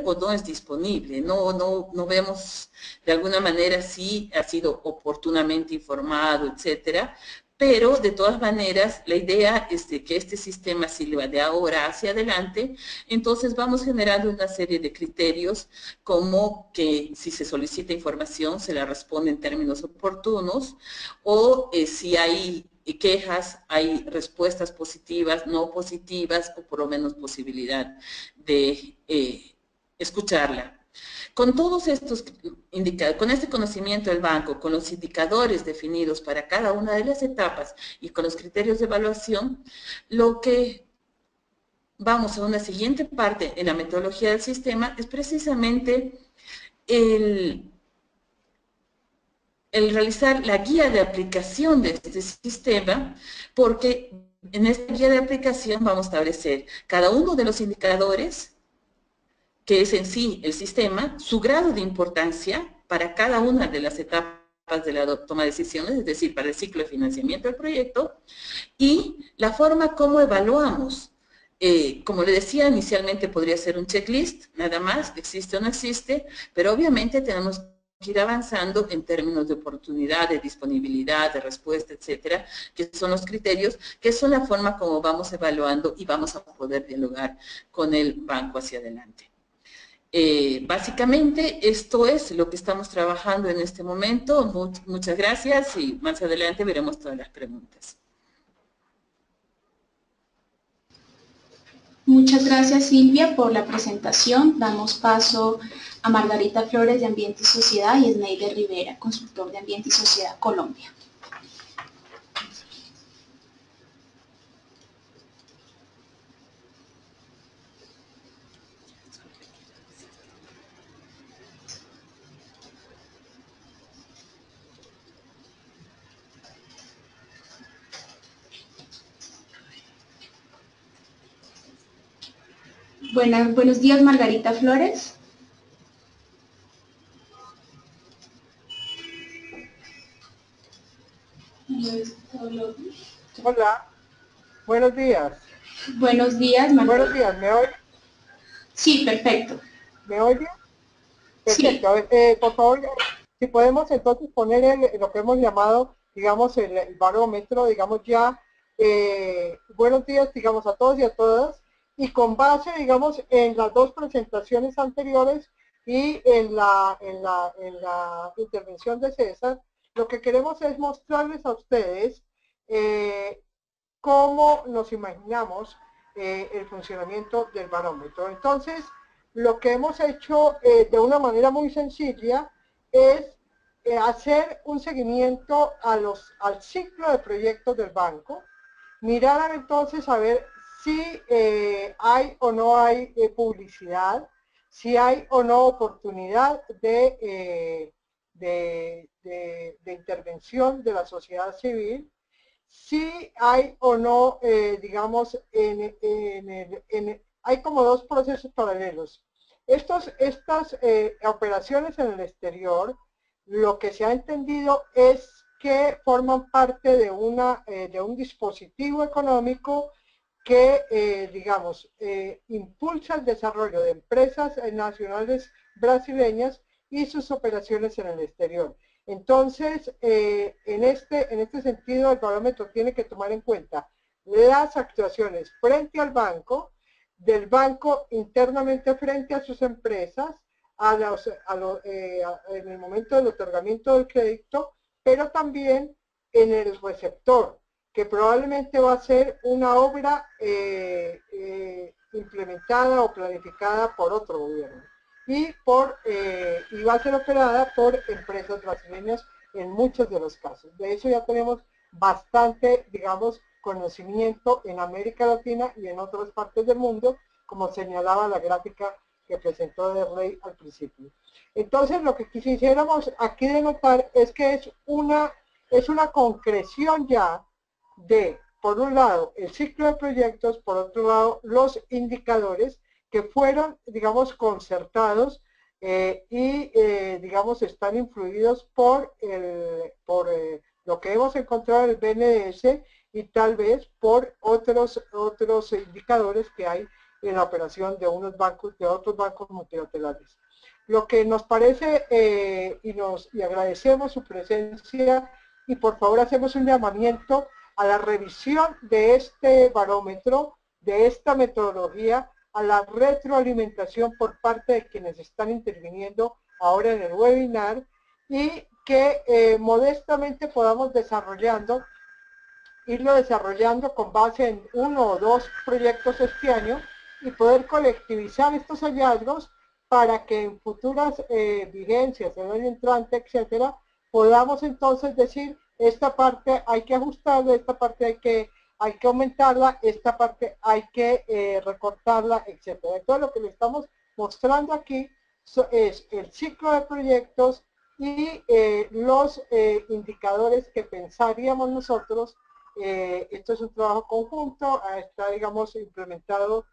o no es disponible, no vemos de alguna manera si ha sido oportunamente informado, etcétera, pero de todas maneras la idea es de que este sistema sirva de ahora hacia adelante. Entonces vamos generando una serie de criterios como que si se solicita información se la responde en términos oportunos, o si hay quejas, hay respuestas positivas, no positivas, o por lo menos posibilidad de escucharla. Con todos estos indicadores, con este conocimiento del banco, con los indicadores definidos para cada una de las etapas y con los criterios de evaluación, lo que vamos a una siguiente parte en la metodología del sistema es precisamente el realizar la guía de aplicación de este sistema, porque en esta guía de aplicación vamos a establecer cada uno de los indicadores, que es en sí el sistema, su grado de importancia para cada una de las etapas de la toma de decisiones, es decir, para el ciclo de financiamiento del proyecto, y la forma como evaluamos. Como le decía, inicialmente podría ser un checklist, nada más, existe o no existe, pero obviamente tenemos que ir avanzando en términos de oportunidad, de disponibilidad, de respuesta, etcétera, que son los criterios, que son la forma como vamos evaluando y vamos a poder dialogar con el banco hacia adelante. Básicamente esto es lo que estamos trabajando en este momento. Muchas gracias y más adelante veremos todas las preguntas. Muchas gracias, Silvia, por la presentación. Damos paso a Margarita Flores de Ambiente y Sociedad y Esneider Rivera, consultor de Ambiente y Sociedad Colombia. Buenos días, Margarita Flores. Hola, buenos días. Buenos días, Margarita. Buenos días, ¿me oye? Sí, perfecto. ¿Me oye? Sí. Perfecto. Por favor, si podemos entonces poner lo que hemos llamado, digamos, el barómetro, digamos ya, buenos días, digamos, a todos y a todas, y con base, digamos, en las dos presentaciones anteriores y en la intervención de César, lo que queremos es mostrarles a ustedes cómo nos imaginamos el funcionamiento del barómetro. Entonces, lo que hemos hecho de una manera muy sencilla es hacer un seguimiento al ciclo de proyectos del banco, mirar entonces a ver si hay o no hay publicidad, si hay o no oportunidad de intervención de la sociedad civil, si hay o no, digamos, hay como dos procesos paralelos. Estas operaciones en el exterior, lo que se ha entendido es que forman parte de un dispositivo económico que, digamos, impulsa el desarrollo de empresas nacionales brasileñas y sus operaciones en el exterior. Entonces, en este sentido, el barómetro tiene que tomar en cuenta las actuaciones frente al banco, del banco internamente frente a sus empresas, en el momento del otorgamiento del crédito, pero también en el receptor, que probablemente va a ser una obra implementada o planificada por otro gobierno. Y va a ser operada por empresas brasileñas en muchos de los casos. De eso ya tenemos bastante, digamos, conocimiento en América Latina y en otras partes del mundo, como señalaba la gráfica que presentó de Rey al principio. Entonces, lo que quisiéramos aquí denotar es que es una concreción ya de, por un lado, el ciclo de proyectos, por otro lado, los indicadores que fueron, digamos, concertados digamos, están influidos por lo que hemos encontrado en el BNDES y tal vez por otros indicadores que hay en la operación de otros bancos multilaterales. Lo que nos parece, y agradecemos su presencia, y por favor hacemos un llamamiento a la revisión de este barómetro, de esta metodología, a la retroalimentación por parte de quienes están interviniendo ahora en el webinar, y que modestamente podamos irlo desarrollando con base en 1 o 2 proyectos este año y poder colectivizar estos hallazgos para que en futuras vigencias, el año entrante, etcétera, podamos entonces decir, esta parte hay que ajustarla, esta parte hay que aumentarla, esta parte hay que recortarla, etcétera. Entonces lo que le estamos mostrando aquí es el ciclo de proyectos y los indicadores que pensaríamos nosotros. Esto es un trabajo conjunto, está, digamos, implementado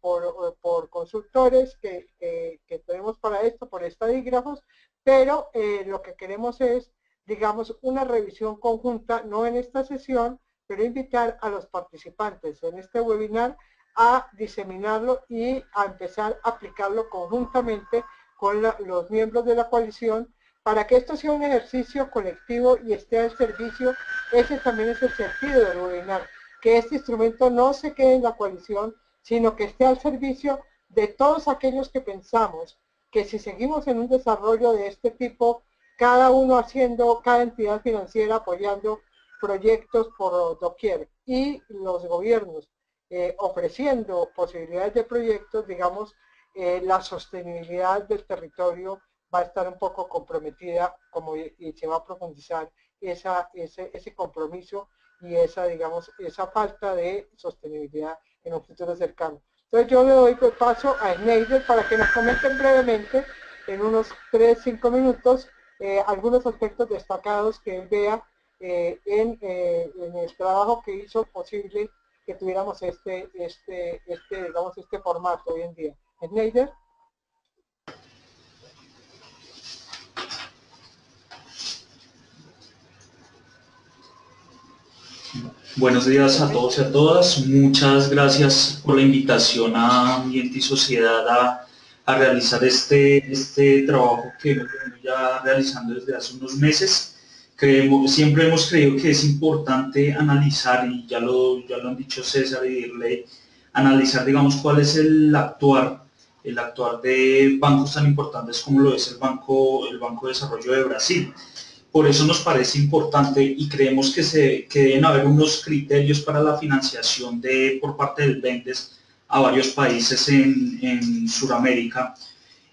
por consultores que tenemos para esto, por estadígrafos, pero lo que queremos es, digamos, una revisión conjunta, no en esta sesión, pero invitar a los participantes en este webinar a diseminarlo y a empezar a aplicarlo conjuntamente con los miembros de la coalición, para que esto sea un ejercicio colectivo y esté al servicio. Ese también es el sentido del webinar, que este instrumento no se quede en la coalición, sino que esté al servicio de todos aquellos que pensamos que si seguimos en un desarrollo de este tipo, cada entidad financiera apoyando proyectos por doquier y los gobiernos ofreciendo posibilidades de proyectos, digamos, la sostenibilidad del territorio va a estar un poco comprometida, y se va a profundizar ese compromiso y digamos, esa falta de sostenibilidad en un futuro cercano. Entonces yo le doy paso a Schneider para que nos comenten brevemente, en unos 3-5 minutos, algunos aspectos destacados que él vea en el trabajo que hizo posible que tuviéramos digamos, este formato hoy en día. Schneider. Buenos días a todos y a todas. Muchas gracias por la invitación a Ambiente y Sociedad a realizar este trabajo que venimos ya realizando desde hace unos meses. Siempre hemos creído que es importante analizar, y ya lo han dicho César y Dirley, analizar, digamos, cuál es el actuar de bancos tan importantes como lo es el Banco de Desarrollo de Brasil. Por eso nos parece importante y creemos que deben haber unos criterios para la financiación por parte del BNDES a varios países en Sudamérica.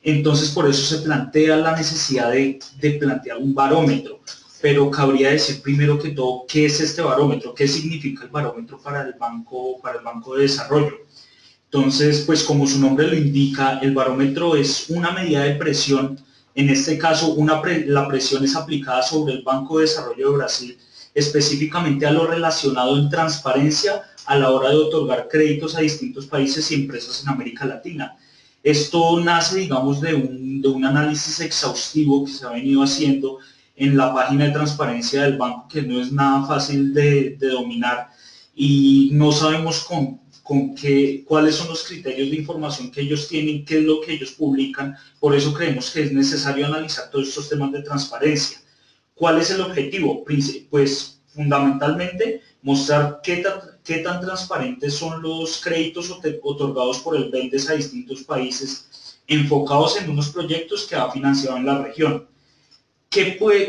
Entonces, por eso se plantea la necesidad de plantear un barómetro. Pero cabría decir primero que todo, ¿qué es este barómetro? ¿Qué significa el barómetro para el Banco de Desarrollo? Entonces, pues como su nombre lo indica, el barómetro es una medida de presión. En este caso, la presión es aplicada sobre el Banco de Desarrollo de Brasil, específicamente a lo relacionado en transparencia a la hora de otorgar créditos a distintos países y empresas en América Latina. Esto nace, digamos, de un análisis exhaustivo que se ha venido haciendo en la página de transparencia del banco, que no es nada fácil de dominar, y no sabemos cuáles son los criterios de información que ellos tienen, qué es lo que ellos publican. Por eso creemos que es necesario analizar todos estos temas de transparencia. ¿Cuál es el objetivo? Pues fundamentalmente mostrar qué tan transparentes son los créditos otorgados por el BNDES a distintos países enfocados en unos proyectos que ha financiado en la región.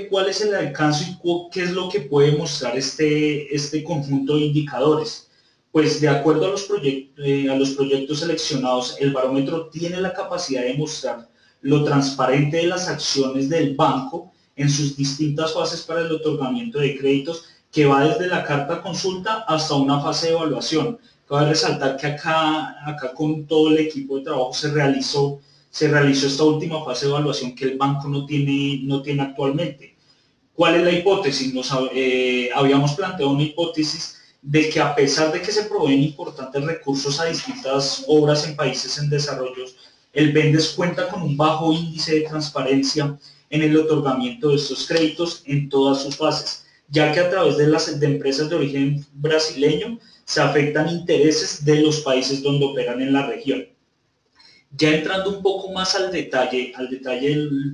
¿Cuál es el alcance y qué es lo que puede mostrar este conjunto de indicadores? Pues de acuerdo a los proyectos seleccionados, el barómetro tiene la capacidad de mostrar lo transparente de las acciones del banco en sus distintas fases para el otorgamiento de créditos que va desde la carta consulta hasta una fase de evaluación. Cabe resaltar que acá con todo el equipo de trabajo se realizó esta última fase de evaluación que el banco no tiene actualmente. ¿Cuál es la hipótesis? Habíamos planteado una hipótesis de que a pesar de que se proveen importantes recursos a distintas obras en países en desarrollo, el BENDES cuenta con un bajo índice de transparencia en el otorgamiento de estos créditos en todas sus fases, ya que a través de empresas de origen brasileño se afectan intereses de los países donde operan en la región. Ya entrando un poco más al detalle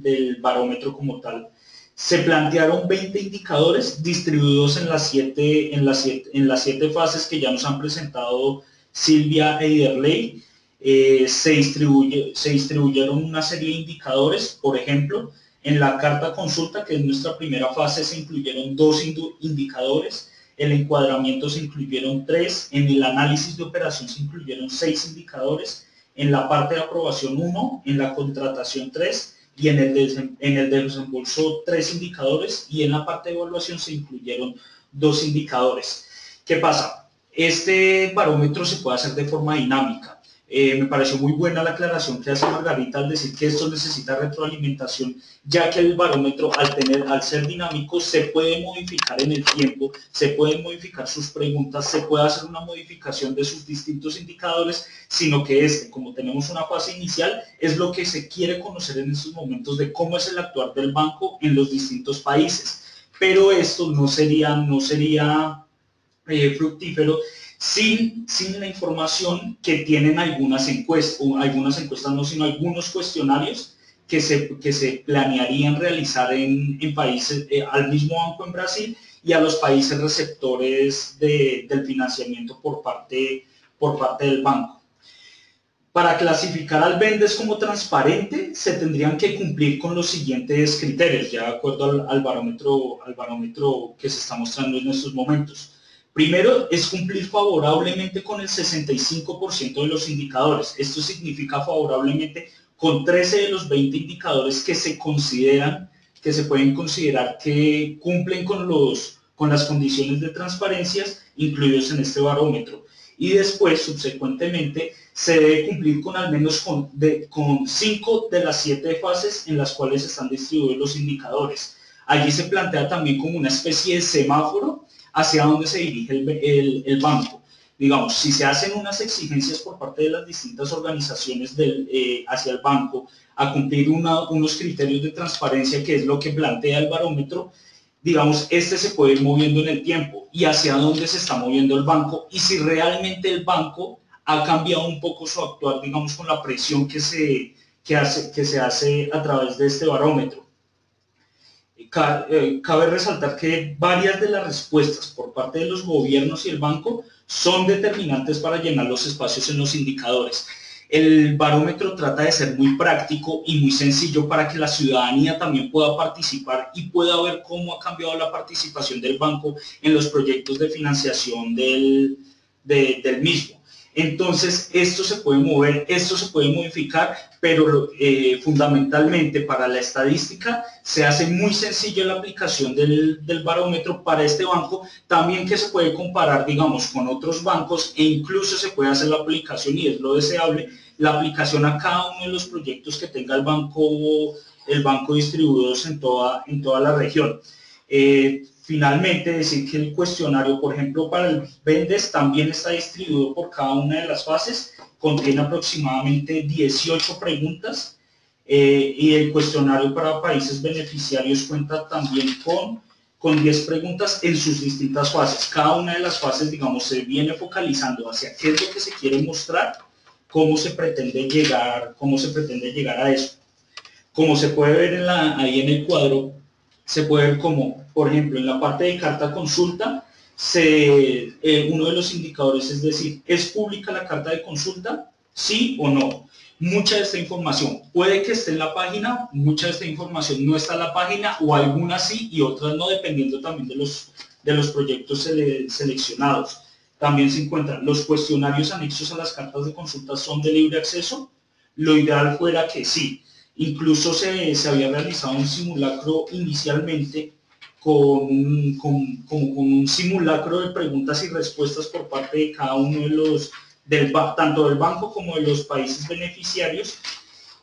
del barómetro como tal, se plantearon 20 indicadores distribuidos en las siete fases que ya nos han presentado Silvia e Iderley. Se distribuyeron una serie de indicadores, por ejemplo, en la carta consulta, que es nuestra primera fase, se incluyeron 2 indicadores, en el encuadramiento se incluyeron 3, en el análisis de operación se incluyeron 6 indicadores, en la parte de aprobación 1, en la contratación 3, y en el desembolso 3 indicadores, y en la parte de evaluación se incluyeron 2 indicadores. ¿Qué pasa? Este barómetro se puede hacer de forma dinámica. Me pareció muy buena la aclaración que hace Margarita al decir que esto necesita retroalimentación, ya que el barómetro al ser dinámico se puede modificar en el tiempo, se pueden modificar sus preguntas, se puede hacer una modificación de sus distintos indicadores, sino que como tenemos una fase inicial, es lo que se quiere conocer en estos momentos de cómo es el actuar del banco en los distintos países. Pero esto no sería fructífero sin la información que tienen algunas encuestas no, sino algunos cuestionarios que se planearían realizar en países, al mismo banco en Brasil y a los países receptores del financiamiento por parte del banco. Para clasificar al BENDES como transparente, se tendrían que cumplir con los siguientes criterios, ya de acuerdo al barómetro que se está mostrando en estos momentos. Primero, es cumplir favorablemente con el 65% de los indicadores. Esto significa favorablemente con 13 de los 20 indicadores que se pueden considerar que cumplen con las condiciones de transparencia incluidos en este barómetro. Y después, subsecuentemente, se debe cumplir con al menos con 5 de las 7 fases en las cuales están distribuidos los indicadores. Allí se plantea también como una especie de semáforo hacia dónde se dirige el banco. Digamos, si se hacen unas exigencias por parte de las distintas organizaciones hacia el banco a cumplir unos criterios de transparencia, que es lo que plantea el barómetro, digamos, se puede ir moviendo en el tiempo y hacia dónde se está moviendo el banco y si realmente el banco ha cambiado un poco su actuar, digamos, con la presión que se hace a través de este barómetro. Cabe resaltar que varias de las respuestas por parte de los gobiernos y el banco son determinantes para llenar los espacios en los indicadores. El barómetro trata de ser muy práctico y muy sencillo para que la ciudadanía también pueda participar y pueda ver cómo ha cambiado la participación del banco en los proyectos de financiación del mismo. Entonces, esto se puede mover, esto se puede modificar, pero fundamentalmente para la estadística se hace muy sencillo la aplicación del barómetro para este banco, también que se puede comparar, digamos, con otros bancos e incluso se puede hacer la aplicación, y es lo deseable, la aplicación a cada uno de los proyectos que tenga el banco distribuidos en toda la región. Finalmente, decir que el cuestionario, por ejemplo, para el BENDES también está distribuido por cada una de las fases, contiene aproximadamente 18 preguntas y el cuestionario para países beneficiarios cuenta también con 10 preguntas en sus distintas fases. Cada una de las fases, digamos, se viene focalizando hacia qué es lo que se quiere mostrar, cómo se pretende llegar a eso. Como se puede ver ahí en el cuadro, se puede ver como, por ejemplo, en la parte de carta consulta, uno de los indicadores es decir, ¿es pública la carta de consulta? ¿Sí o no? Mucha de esta información puede que esté en la página, mucha de esta información no está en la página, o algunas sí y otras no, dependiendo también de los proyectos seleccionados. También se encuentran los cuestionarios anexos a las cartas de consulta, ¿son de libre acceso? Lo ideal fuera que sí. Incluso se había realizado un simulacro inicialmente como con un simulacro de preguntas y respuestas por parte de cada uno de los, tanto del banco como de los países beneficiarios,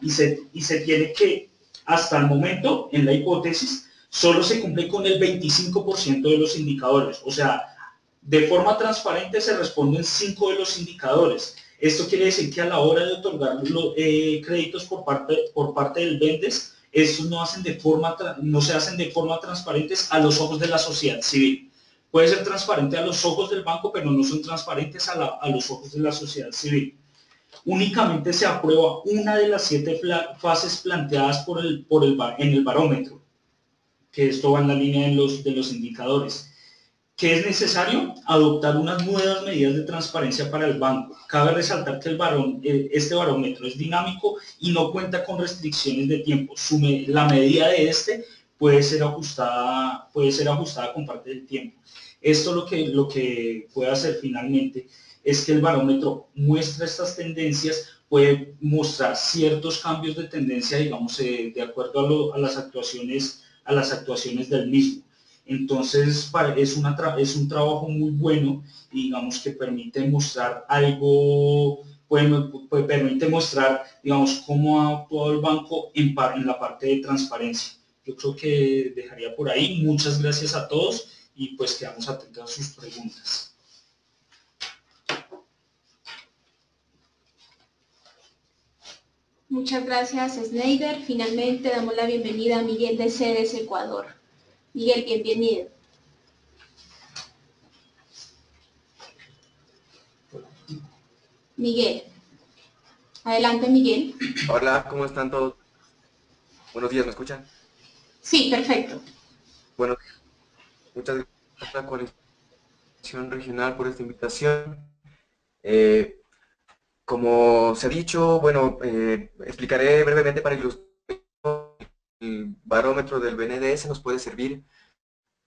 y se tiene que, hasta el momento, en la hipótesis, solo se cumple con el 25% de los indicadores. O sea, de forma transparente se responden 5 de los indicadores. Esto quiere decir que a la hora de otorgar créditos por parte del Vendes, estos no se hacen de forma transparente a los ojos de la sociedad civil. Puede ser transparente a los ojos del banco, pero no son transparentes a los ojos de la sociedad civil. Únicamente se aprueba una de las 7 fases planteadas en el barómetro, que esto va en la línea de los indicadores. ¿Qué es necesario? Adoptar unas nuevas medidas de transparencia para el banco. Cabe resaltar que este barómetro es dinámico y no cuenta con restricciones de tiempo. La medida de este puede ser ajustada con parte del tiempo. Esto lo que puede hacer finalmente es que el barómetro muestra estas tendencias, puede mostrar ciertos cambios de tendencia, digamos, de acuerdo a las actuaciones del mismo. Entonces es un trabajo muy bueno, digamos, que permite mostrar algo, permite mostrar, digamos, cómo ha actuado el banco en la parte de transparencia. Yo creo que dejaría por ahí. Muchas gracias a todos y pues quedamos atentos a sus preguntas. Muchas gracias, Sneider. Finalmente damos la bienvenida a Miguel de Ceres, Ecuador. Miguel, bienvenido. Miguel. Adelante, Miguel. Hola, ¿cómo están todos? Buenos días, ¿me escuchan? Sí, perfecto. Bueno, muchas gracias a la Coalición Regional por esta invitación. Como se ha dicho, bueno, explicaré brevemente para ilustrar. El barómetro del BNDES nos puede servir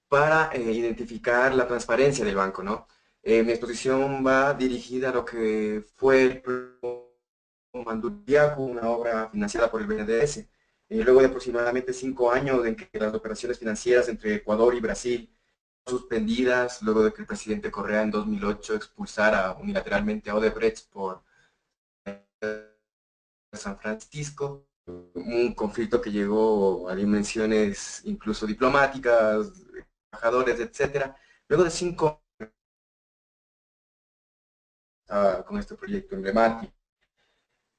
para identificar la transparencia del banco, ¿no? Mi exposición va dirigida a lo que fue el proyecto Manduriaco, una obra financiada por el BNDES. Luego de aproximadamente 5 años en que las operaciones financieras entre Ecuador y Brasil suspendidas, luego de que el presidente Correa en 2008 expulsara unilateralmente a Odebrecht por San Francisco, un conflicto que llegó a dimensiones incluso diplomáticas, embajadores, etc. Luego de 5 años con este proyecto emblemático.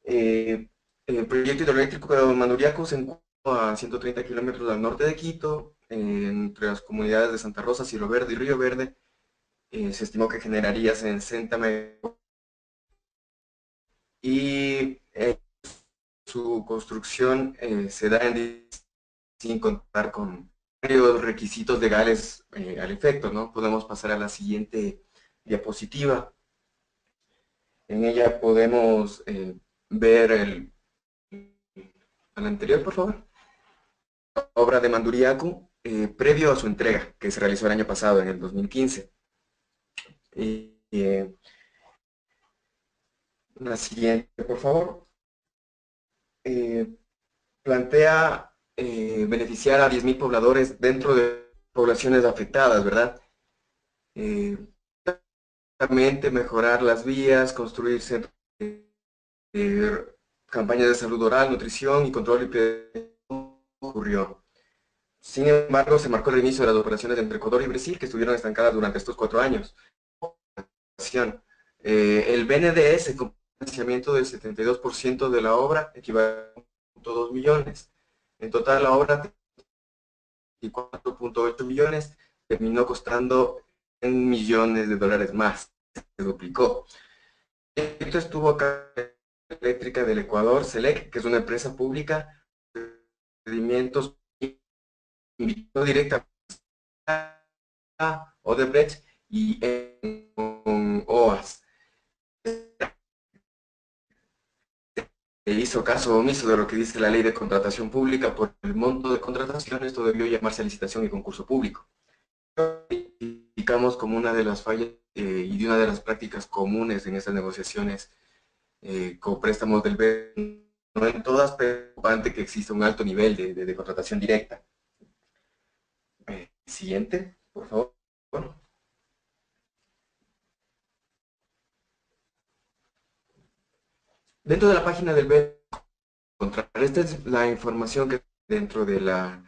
El proyecto hidroeléctrico de Manduriaco se encuentra a 130 kilómetros al norte de Quito, entre las comunidades de Santa Rosa, Cielo Verde y Río Verde. Se estimó que generaría 60 megavatios y su construcción se da sin contar con varios requisitos legales al efecto, ¿no? Podemos pasar a la siguiente diapositiva. En ella podemos ver a la anterior, por favor. La obra de Manduriaco, previo a su entrega, que se realizó el año pasado, en el 2015. La siguiente, por favor. Plantea beneficiar a 10.000 pobladores dentro de poblaciones afectadas, ¿verdad? Mejorar las vías, construir centros campañas de salud oral, nutrición y control ocurrió. Sin embargo, se marcó el inicio de las operaciones entre Ecuador y Brasil, que estuvieron estancadas durante estos 4 años. El BNDES con financiamiento del 72% de la obra, equivalente a 2 millones. En total, la obra de 4.8 millones terminó costando 100 millones de dólares más. Se duplicó. Esto estuvo acá Eléctrica del Ecuador, SELEC, que es una empresa pública, procedimientos invitó directamente a Odebrecht y en OAS. Se hizo caso omiso de lo que dice la ley de contratación pública por el monto de contratación. Esto debió llamarse licitación y concurso público. Indicamos como una de las fallas y de una de las prácticas comunes en estas negociaciones con préstamos del BNDES, no en todas, pero preocupante que exista un alto nivel de contratación directa. Siguiente, por favor. Dentro de la página del BED, esta es la información que dentro de la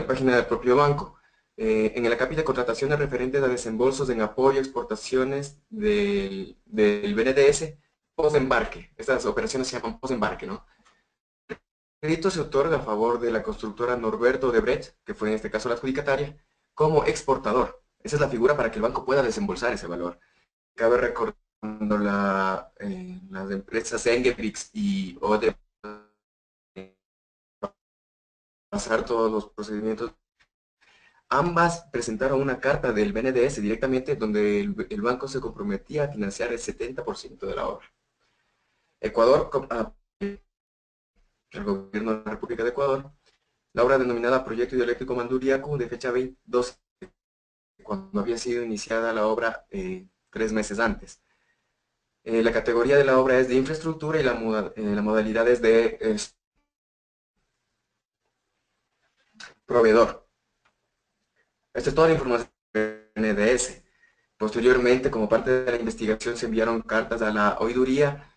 página del propio banco. En el acápite de contrataciones referentes a desembolsos en apoyo a exportaciones del BNDES, post-embarque. Estas operaciones se llaman post-embarque, ¿no? El crédito se otorga a favor de la constructora Norberto Odebrecht, que fue en este caso la adjudicataria, como exportador. Esa es la figura para que el banco pueda desembolsar ese valor. Cabe recordar cuando las empresas Engebrigts y Odebrecht pasar todos los procedimientos, ambas presentaron una carta del BNDES directamente donde el banco se comprometía a financiar el 70% de la obra. Ecuador, el gobierno de la República de Ecuador, la obra denominada Proyecto Hidroeléctrico Manduriacu, de fecha 22, cuando había sido iniciada la obra 3 meses antes. La categoría de la obra es de infraestructura y la modalidad es de proveedor. Esta es toda la información del BNDES. Posteriormente, como parte de la investigación, se enviaron cartas a la oiduría,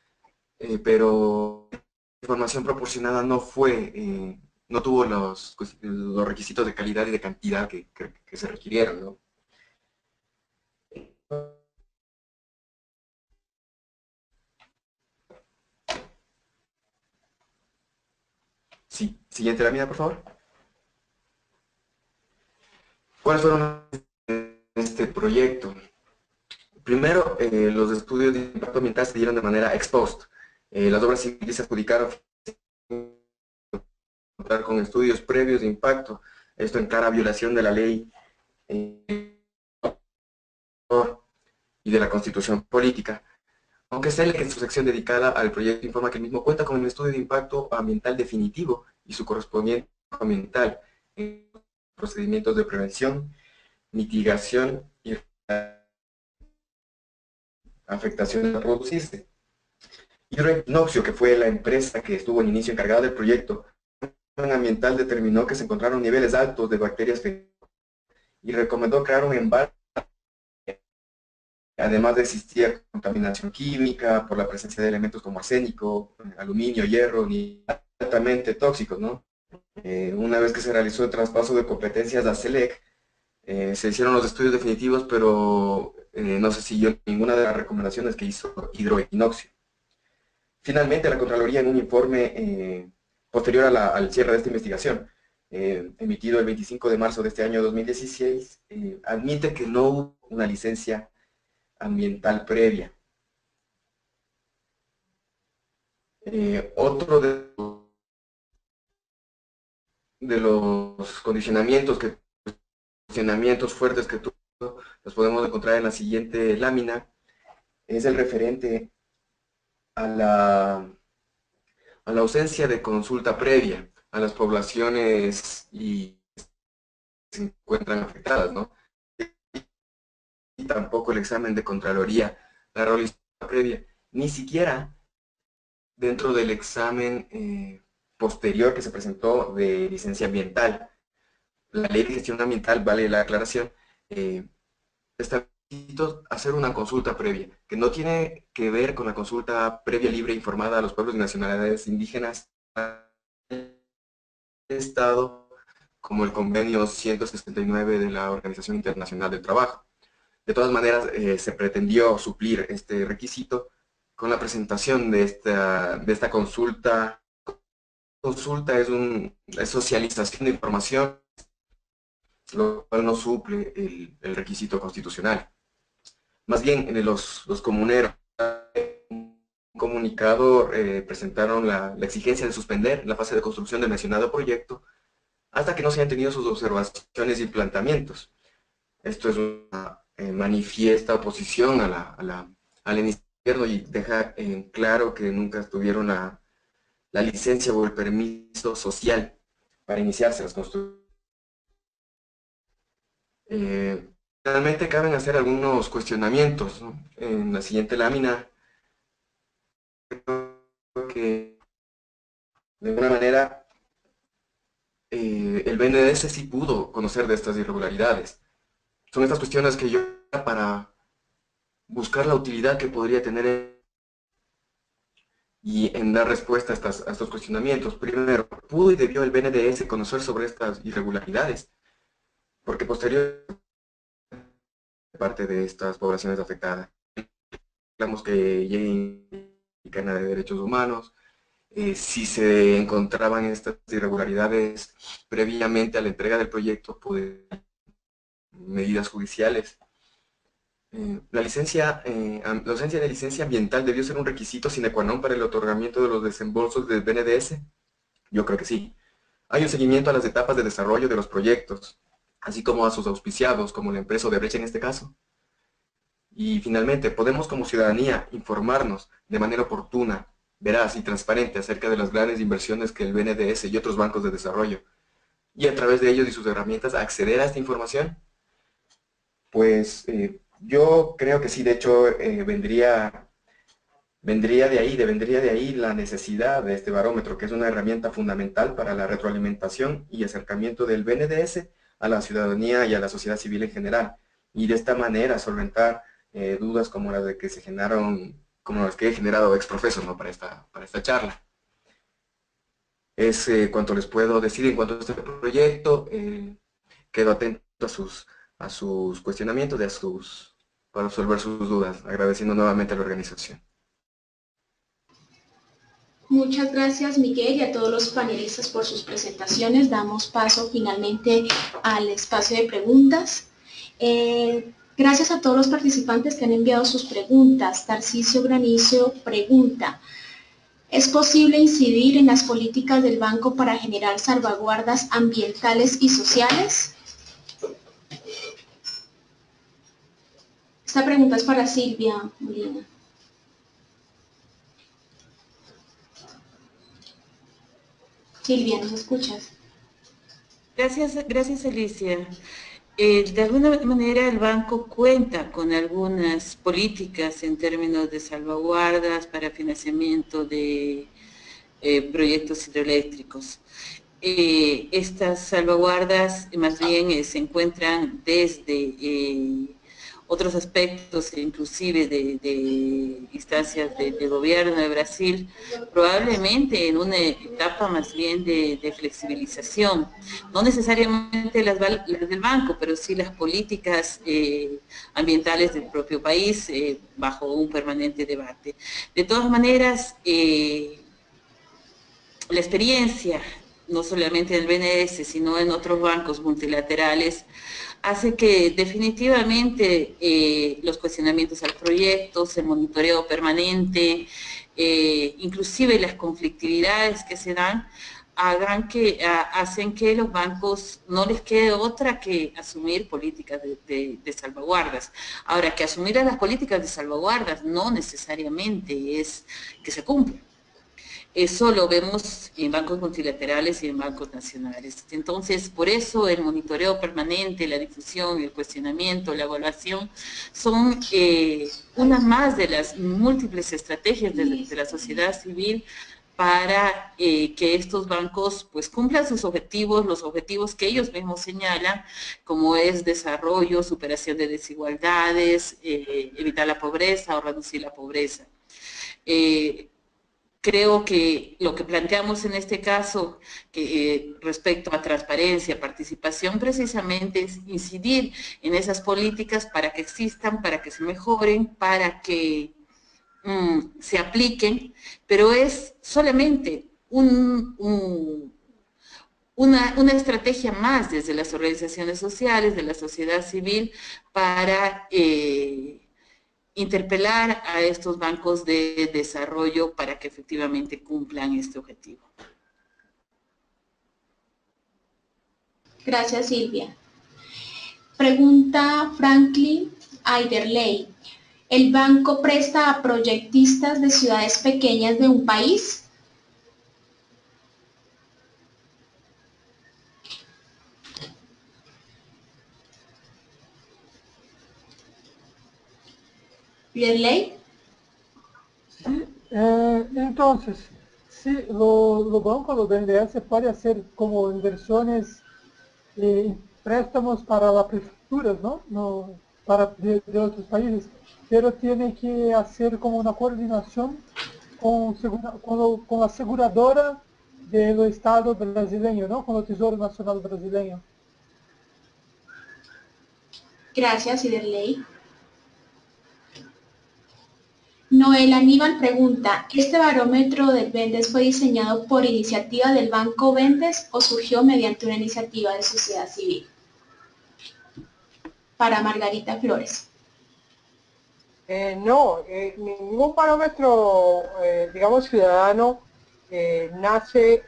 pero la información proporcionada no tuvo los requisitos de calidad y de cantidad que se requirieron, ¿no? Sí, siguiente lámina, por favor. ¿Cuáles fueron este proyecto? Primero, los estudios de impacto ambiental se dieron de manera ex post. Las obras civiles se adjudicaron con estudios previos de impacto. Esto en clara violación de la ley y de la Constitución política. Aunque CELEC en su sección dedicada al proyecto informa que el mismo cuenta con el estudio de impacto ambiental definitivo y su correspondiente ambiental en procedimientos de prevención, mitigación y afectación a producirse. Hidroinoxio, que fue la empresa que estuvo en inicio encargada del proyecto, el plan ambiental determinó que se encontraron niveles altos de bacterias y recomendó crear un embalse. Además existía contaminación química por la presencia de elementos como arsénico, aluminio, hierro, y altamente tóxicos, ¿no? Una vez que se realizó el traspaso de competencias a CELEC, se hicieron los estudios definitivos, pero no se siguió ninguna de las recomendaciones que hizo Hidroinoxio. Finalmente, la Contraloría, en un informe posterior al cierre de esta investigación, emitido el 25 de marzo de este año 2016, admite que no hubo una licencia ambiental previa. Otro de los condicionamientos fuertes que tuvo, los podemos encontrar en la siguiente lámina, es el referente a la ausencia de consulta previa a las poblaciones y se encuentran afectadas, ¿no? Y tampoco el examen de Contraloría, la realización previa, ni siquiera dentro del examen posterior que se presentó de licencia ambiental. La ley de gestión ambiental, vale la aclaración, establece hacer una consulta previa, que no tiene que ver con la consulta previa libre e informada a los pueblos y nacionalidades indígenas del Estado, como el convenio 169 de la Organización Internacional del Trabajo. De todas maneras, se pretendió suplir este requisito con la presentación de esta consulta. Consulta es socialización de información, lo cual no suple el requisito constitucional. Más bien, los comuneros, un comunicado, presentaron la exigencia de suspender la fase de construcción del mencionado proyecto hasta que no se hayan tenido sus observaciones y planteamientos. Esto es una manifiesta oposición al gobierno y deja en claro que nunca tuvieron la licencia o el permiso social para iniciarse las construcciones. Finalmente caben hacer algunos cuestionamientos, ¿no? En la siguiente lámina, creo que de alguna manera el BNDES sí pudo conocer de estas irregularidades. Son estas cuestiones que yo, para buscar la utilidad que podría tener y en dar respuesta a estos cuestionamientos. Primero, ¿pudo y debió el BNDES conocer sobre estas irregularidades? Porque posterior parte de estas poblaciones afectadas, digamos que lleguen de derechos humanos, si se encontraban estas irregularidades previamente a la entrega del proyecto, pues medidas judiciales. La ausencia de licencia ambiental debió ser un requisito sine qua non para el otorgamiento de los desembolsos del BNDES. Yo creo que sí. Hay un seguimiento a las etapas de desarrollo de los proyectos, así como a sus auspiciados, como la empresa Odebrecht en este caso. Y finalmente, podemos como ciudadanía informarnos de manera oportuna, veraz y transparente acerca de las grandes inversiones que el BNDES y otros bancos de desarrollo, y a través de ellos y sus herramientas acceder a esta información. Pues yo creo que sí, de hecho vendría de ahí la necesidad de este barómetro, que es una herramienta fundamental para la retroalimentación y acercamiento del BNDES a la ciudadanía y a la sociedad civil en general, y de esta manera solventar dudas como las de que se generaron, como las que he generado ex profeso, ¿no? para esta charla. Es cuanto les puedo decir en cuanto a este proyecto. Quedo atento a sus cuestionamientos para resolver sus dudas, agradeciendo nuevamente a la organización. Muchas gracias, Miguel, y a todos los panelistas por sus presentaciones. Damos paso finalmente al espacio de preguntas. Gracias a todos los participantes que han enviado sus preguntas. Tarcisio Granicio pregunta: ¿es posible incidir en las políticas del banco para generar salvaguardas ambientales y sociales? Esta pregunta es para Silvia Molina. Silvia, ¿nos escuchas? Gracias Alicia. De alguna manera el banco cuenta con algunas políticas en términos de salvaguardas para financiamiento de proyectos hidroeléctricos. Estas salvaguardas más bien se encuentran desde otros aspectos, inclusive de instancias de gobierno de Brasil, probablemente en una etapa más bien de flexibilización, no necesariamente las del banco, pero sí las políticas ambientales del propio país bajo un permanente debate. De todas maneras, la experiencia, no solamente en el BNDES, sino en otros bancos multilaterales, hace que definitivamente los cuestionamientos al proyecto, el monitoreo permanente, inclusive las conflictividades que se dan, hacen que los bancos no les quede otra que asumir políticas de salvaguardas. Ahora, que asumir las políticas de salvaguardas no necesariamente es que se cumplan. Eso lo vemos en bancos multilaterales y en bancos nacionales. Entonces, por eso el monitoreo permanente, la difusión, el cuestionamiento, la evaluación, son una más de las múltiples estrategias de la sociedad civil para que estos bancos pues cumplan sus objetivos, los objetivos que ellos mismos señalan, como es desarrollo, superación de desigualdades, evitar la pobreza o reducir la pobreza. Creo que lo que planteamos en este caso, respecto a transparencia, participación, precisamente es incidir en esas políticas para que existan, para que se mejoren, para que se apliquen, pero es solamente una estrategia más desde las organizaciones sociales, de la sociedad civil, para interpelar a estos bancos de desarrollo para que efectivamente cumplan este objetivo. Gracias, Silvia. Pregunta Franklin Aiderley: ¿el banco presta a proyectistas de ciudades pequeñas de un país? ¿Aiderley? Sí, entonces, sí, los bancos, los BNDES pueden hacer como inversiones, préstamos para las prefecturas, ¿no? No para de otros países, pero tiene que hacer como una coordinación con la aseguradora del Estado brasileño, ¿no? Con el Tesoro Nacional brasileño. Gracias, Iderley. Noel Aníbal pregunta, ¿este barómetro del Bendes fue diseñado por iniciativa del Banco Bendes o surgió mediante una iniciativa de sociedad civil? Para Margarita Flores. No, ningún parámetro, digamos, ciudadano nace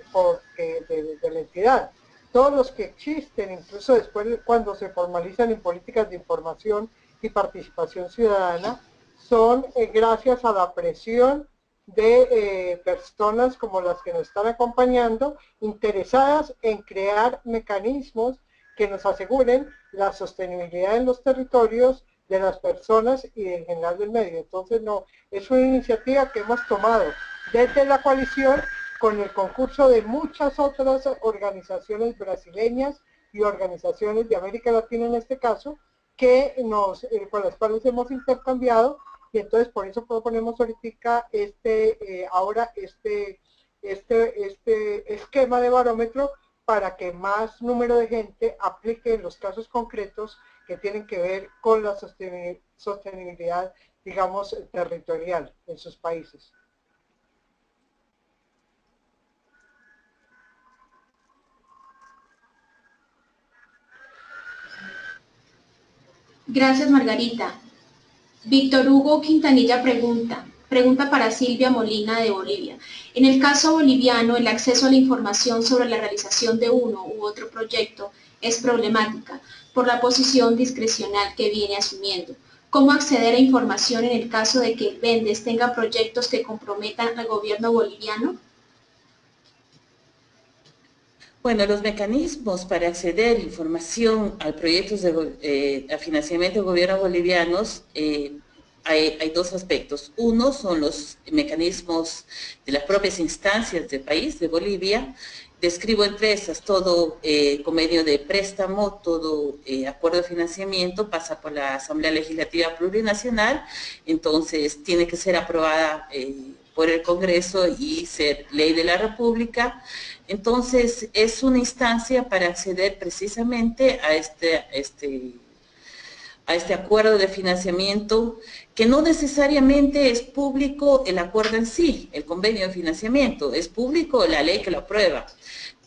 de la entidad. Todos los que existen, incluso después cuando se formalizan en políticas de información y participación ciudadana, son gracias a la presión de personas como las que nos están acompañando, interesadas en crear mecanismos que nos aseguren la sostenibilidad en los territorios de las personas y en general del medio. Entonces, no, es una iniciativa que hemos tomado desde la coalición con el concurso de muchas otras organizaciones brasileñas y organizaciones de América Latina en este caso, que con las cuales hemos intercambiado, y entonces por eso proponemos ahorita ahora este esquema de barómetro para que más número de gente aplique los casos concretos que tienen que ver con la sostenibilidad, digamos, territorial en sus países. Gracias, Margarita. Víctor Hugo Quintanilla pregunta para Silvia Molina de Bolivia. En el caso boliviano, el acceso a la información sobre la realización de uno u otro proyecto es problemática por la posición discrecional que viene asumiendo. ¿Cómo acceder a información en el caso de que el Bendes tenga proyectos que comprometan al gobierno boliviano? Bueno, los mecanismos para acceder a información a proyectos a financiamiento de gobiernos bolivianos, hay dos aspectos. Uno son los mecanismos de las propias instancias del país, de Bolivia. Describo entre esas todo convenio de préstamo, todo acuerdo de financiamiento pasa por la Asamblea Legislativa Plurinacional, entonces tiene que ser aprobada por el Congreso y ser ley de la República. Entonces es una instancia para acceder precisamente a este acuerdo de financiamiento, que no necesariamente es público el acuerdo en sí, el convenio de financiamiento, es público la ley que lo aprueba,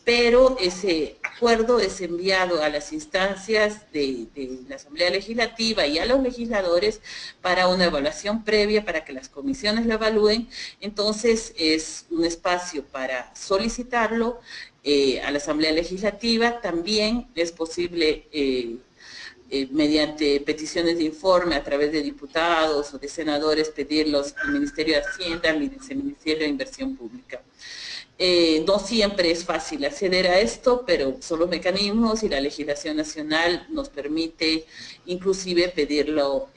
pero ese acuerdo es enviado a las instancias de la Asamblea Legislativa y a los legisladores para una evaluación previa, para que las comisiones lo evalúen. Entonces es un espacio para solicitarlo a la Asamblea Legislativa. También es posible mediante peticiones de informe a través de diputados o de senadores pedirlos al Ministerio de Hacienda, al Ministerio de Inversión Pública. No siempre es fácil acceder a esto, pero son los mecanismos y la legislación nacional nos permite inclusive pedirlo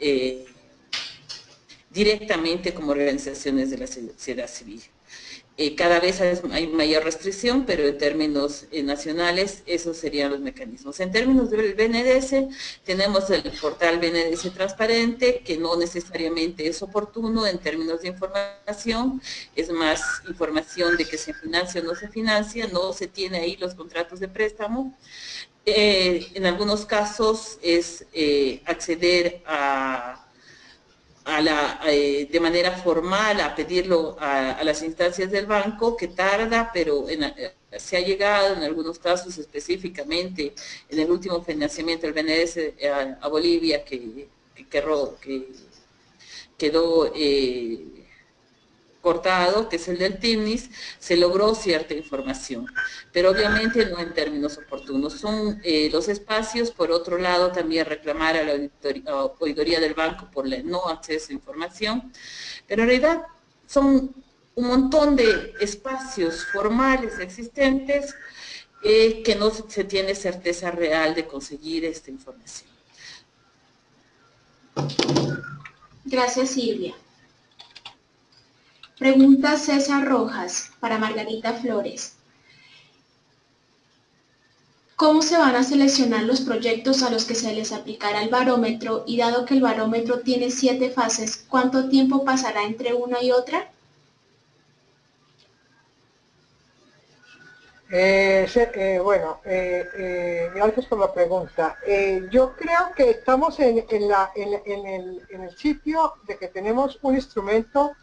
directamente como organizaciones de la sociedad civil. Cada vez hay mayor restricción, pero en términos nacionales esos serían los mecanismos. En términos del BNDES, tenemos el portal BNDES Transparente, que no necesariamente es oportuno en términos de información, es más información de que se financia o no se financia, no se tiene ahí los contratos de préstamo. En algunos casos es acceder de manera formal a pedirlo a las instancias del banco, que tarda, pero se ha llegado en algunos casos, específicamente en el último financiamiento del BNDES a Bolivia, que quedó cortado, que es el del TIMNIS, se logró cierta información, pero obviamente no en términos oportunos. Son los espacios, por otro lado, también reclamar a la auditoría del banco por el no acceso a información, pero en realidad son un montón de espacios formales existentes que no se tiene certeza real de conseguir esta información. Gracias, Silvia. Pregunta César Rojas para Margarita Flores. ¿Cómo se van a seleccionar los proyectos a los que se les aplicará el barómetro? Y dado que el barómetro tiene 7 fases, ¿cuánto tiempo pasará entre una y otra? Gracias por la pregunta. Yo creo que estamos en el sitio de que tenemos un instrumento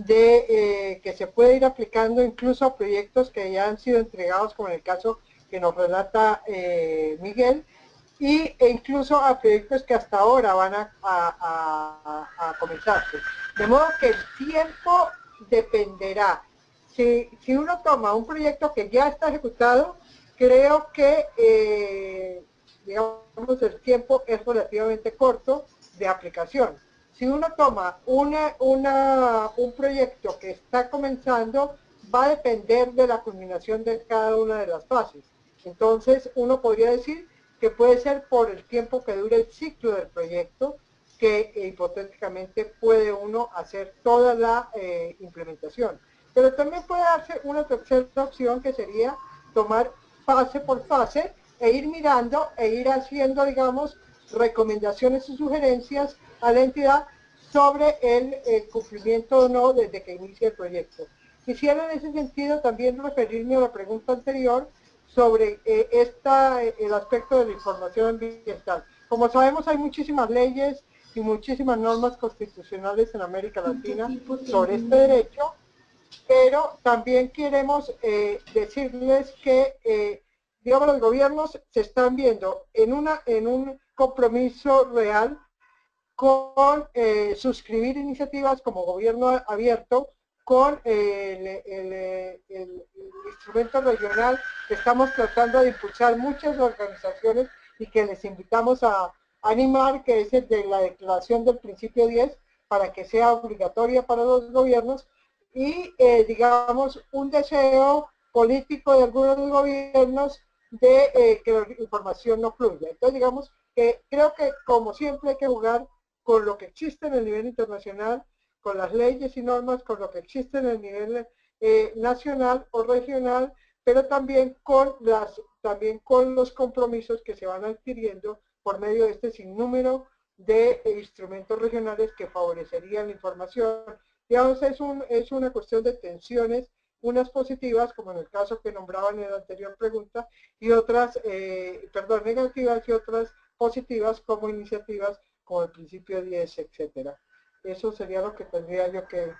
que se puede ir aplicando incluso a proyectos que ya han sido entregados, como en el caso que nos relata Miguel, e incluso a proyectos que hasta ahora van a comenzarse. De modo que el tiempo dependerá. Si uno toma un proyecto que ya está ejecutado, creo que digamos, el tiempo es relativamente corto de aplicación. Si uno toma un proyecto que está comenzando, va a depender de la culminación de cada una de las fases. Entonces, uno podría decir que puede ser por el tiempo que dure el ciclo del proyecto, que hipotéticamente puede uno hacer toda la implementación. Pero también puede darse una tercera opción, que sería tomar fase por fase e ir mirando e ir haciendo, digamos, recomendaciones y sugerencias a la entidad sobre el cumplimiento o no desde que inicia el proyecto. Quisiera en ese sentido también referirme a la pregunta anterior sobre el aspecto de la información ambiental. Como sabemos, hay muchísimas leyes y muchísimas normas constitucionales en América Latina sobre este derecho, pero también queremos decirles que, digamos, los gobiernos se están viendo en un compromiso real con suscribir iniciativas como gobierno abierto, con el instrumento regional que estamos tratando de impulsar muchas organizaciones y que les invitamos a animar, que es el de la declaración del principio 10, para que sea obligatoria para los gobiernos, y digamos un deseo político de algunos gobiernos de que la información no fluya. Entonces digamos que creo que, como siempre, hay que jugar con lo que existe en el nivel internacional, con las leyes y normas, con lo que existe en el nivel nacional o regional, pero también con los compromisos que se van adquiriendo por medio de este sinnúmero de instrumentos regionales que favorecerían la información. Digamos, es una cuestión de tensiones, unas positivas, como en el caso que nombraban en la anterior pregunta, y otras, negativas, y otras positivas, como iniciativas como el principio 10, etcétera. Eso sería lo que tendría yo que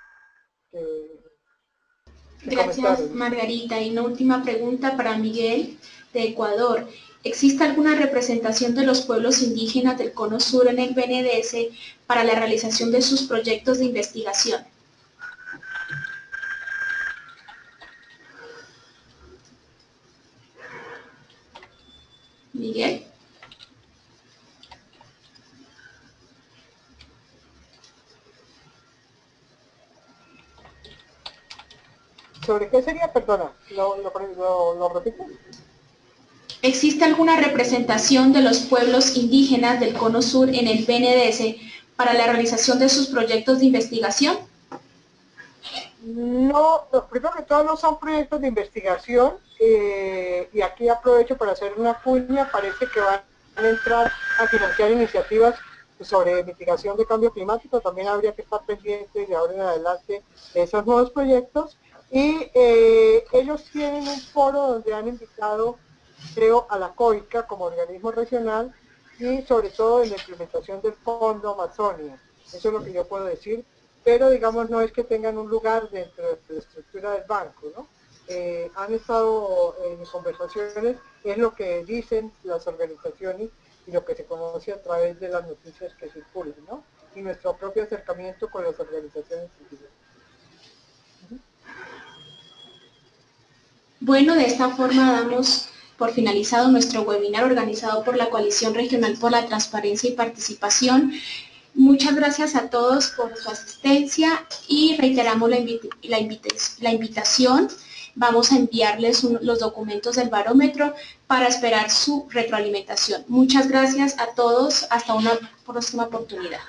Gracias, Margarita. Y una última pregunta para Miguel, de Ecuador. ¿Existe alguna representación de los pueblos indígenas del Cono Sur en el BNDES para la realización de sus proyectos de investigación? Miguel. ¿Sobre qué sería? Perdona, ¿lo repito? ¿Existe alguna representación de los pueblos indígenas del Cono Sur en el BNDES para la realización de sus proyectos de investigación? No, primero que todo no son proyectos de investigación, y aquí aprovecho para hacer una cuña. Parece que van a entrar a financiar iniciativas sobre mitigación de cambio climático. También habría que estar pendientes de ahora en adelante de esos nuevos proyectos, y ellos tienen un foro donde han invitado, creo, a la COICA como organismo regional, y sobre todo en la implementación del Fondo Amazonia. Eso es lo que yo puedo decir, pero digamos no es que tengan un lugar dentro de la estructura del banco, ¿no? Han estado en conversaciones, es lo que dicen las organizaciones y lo que se conoce a través de las noticias que circulan, ¿no? Y nuestro propio acercamiento con las organizaciones civiles. Bueno, de esta forma damos por finalizado nuestro webinar organizado por la Coalición Regional por la Transparencia y Participación. Muchas gracias a todos por su asistencia y reiteramos la invitación. Vamos a enviarles los documentos del barómetro para esperar su retroalimentación. Muchas gracias a todos. Hasta una próxima oportunidad.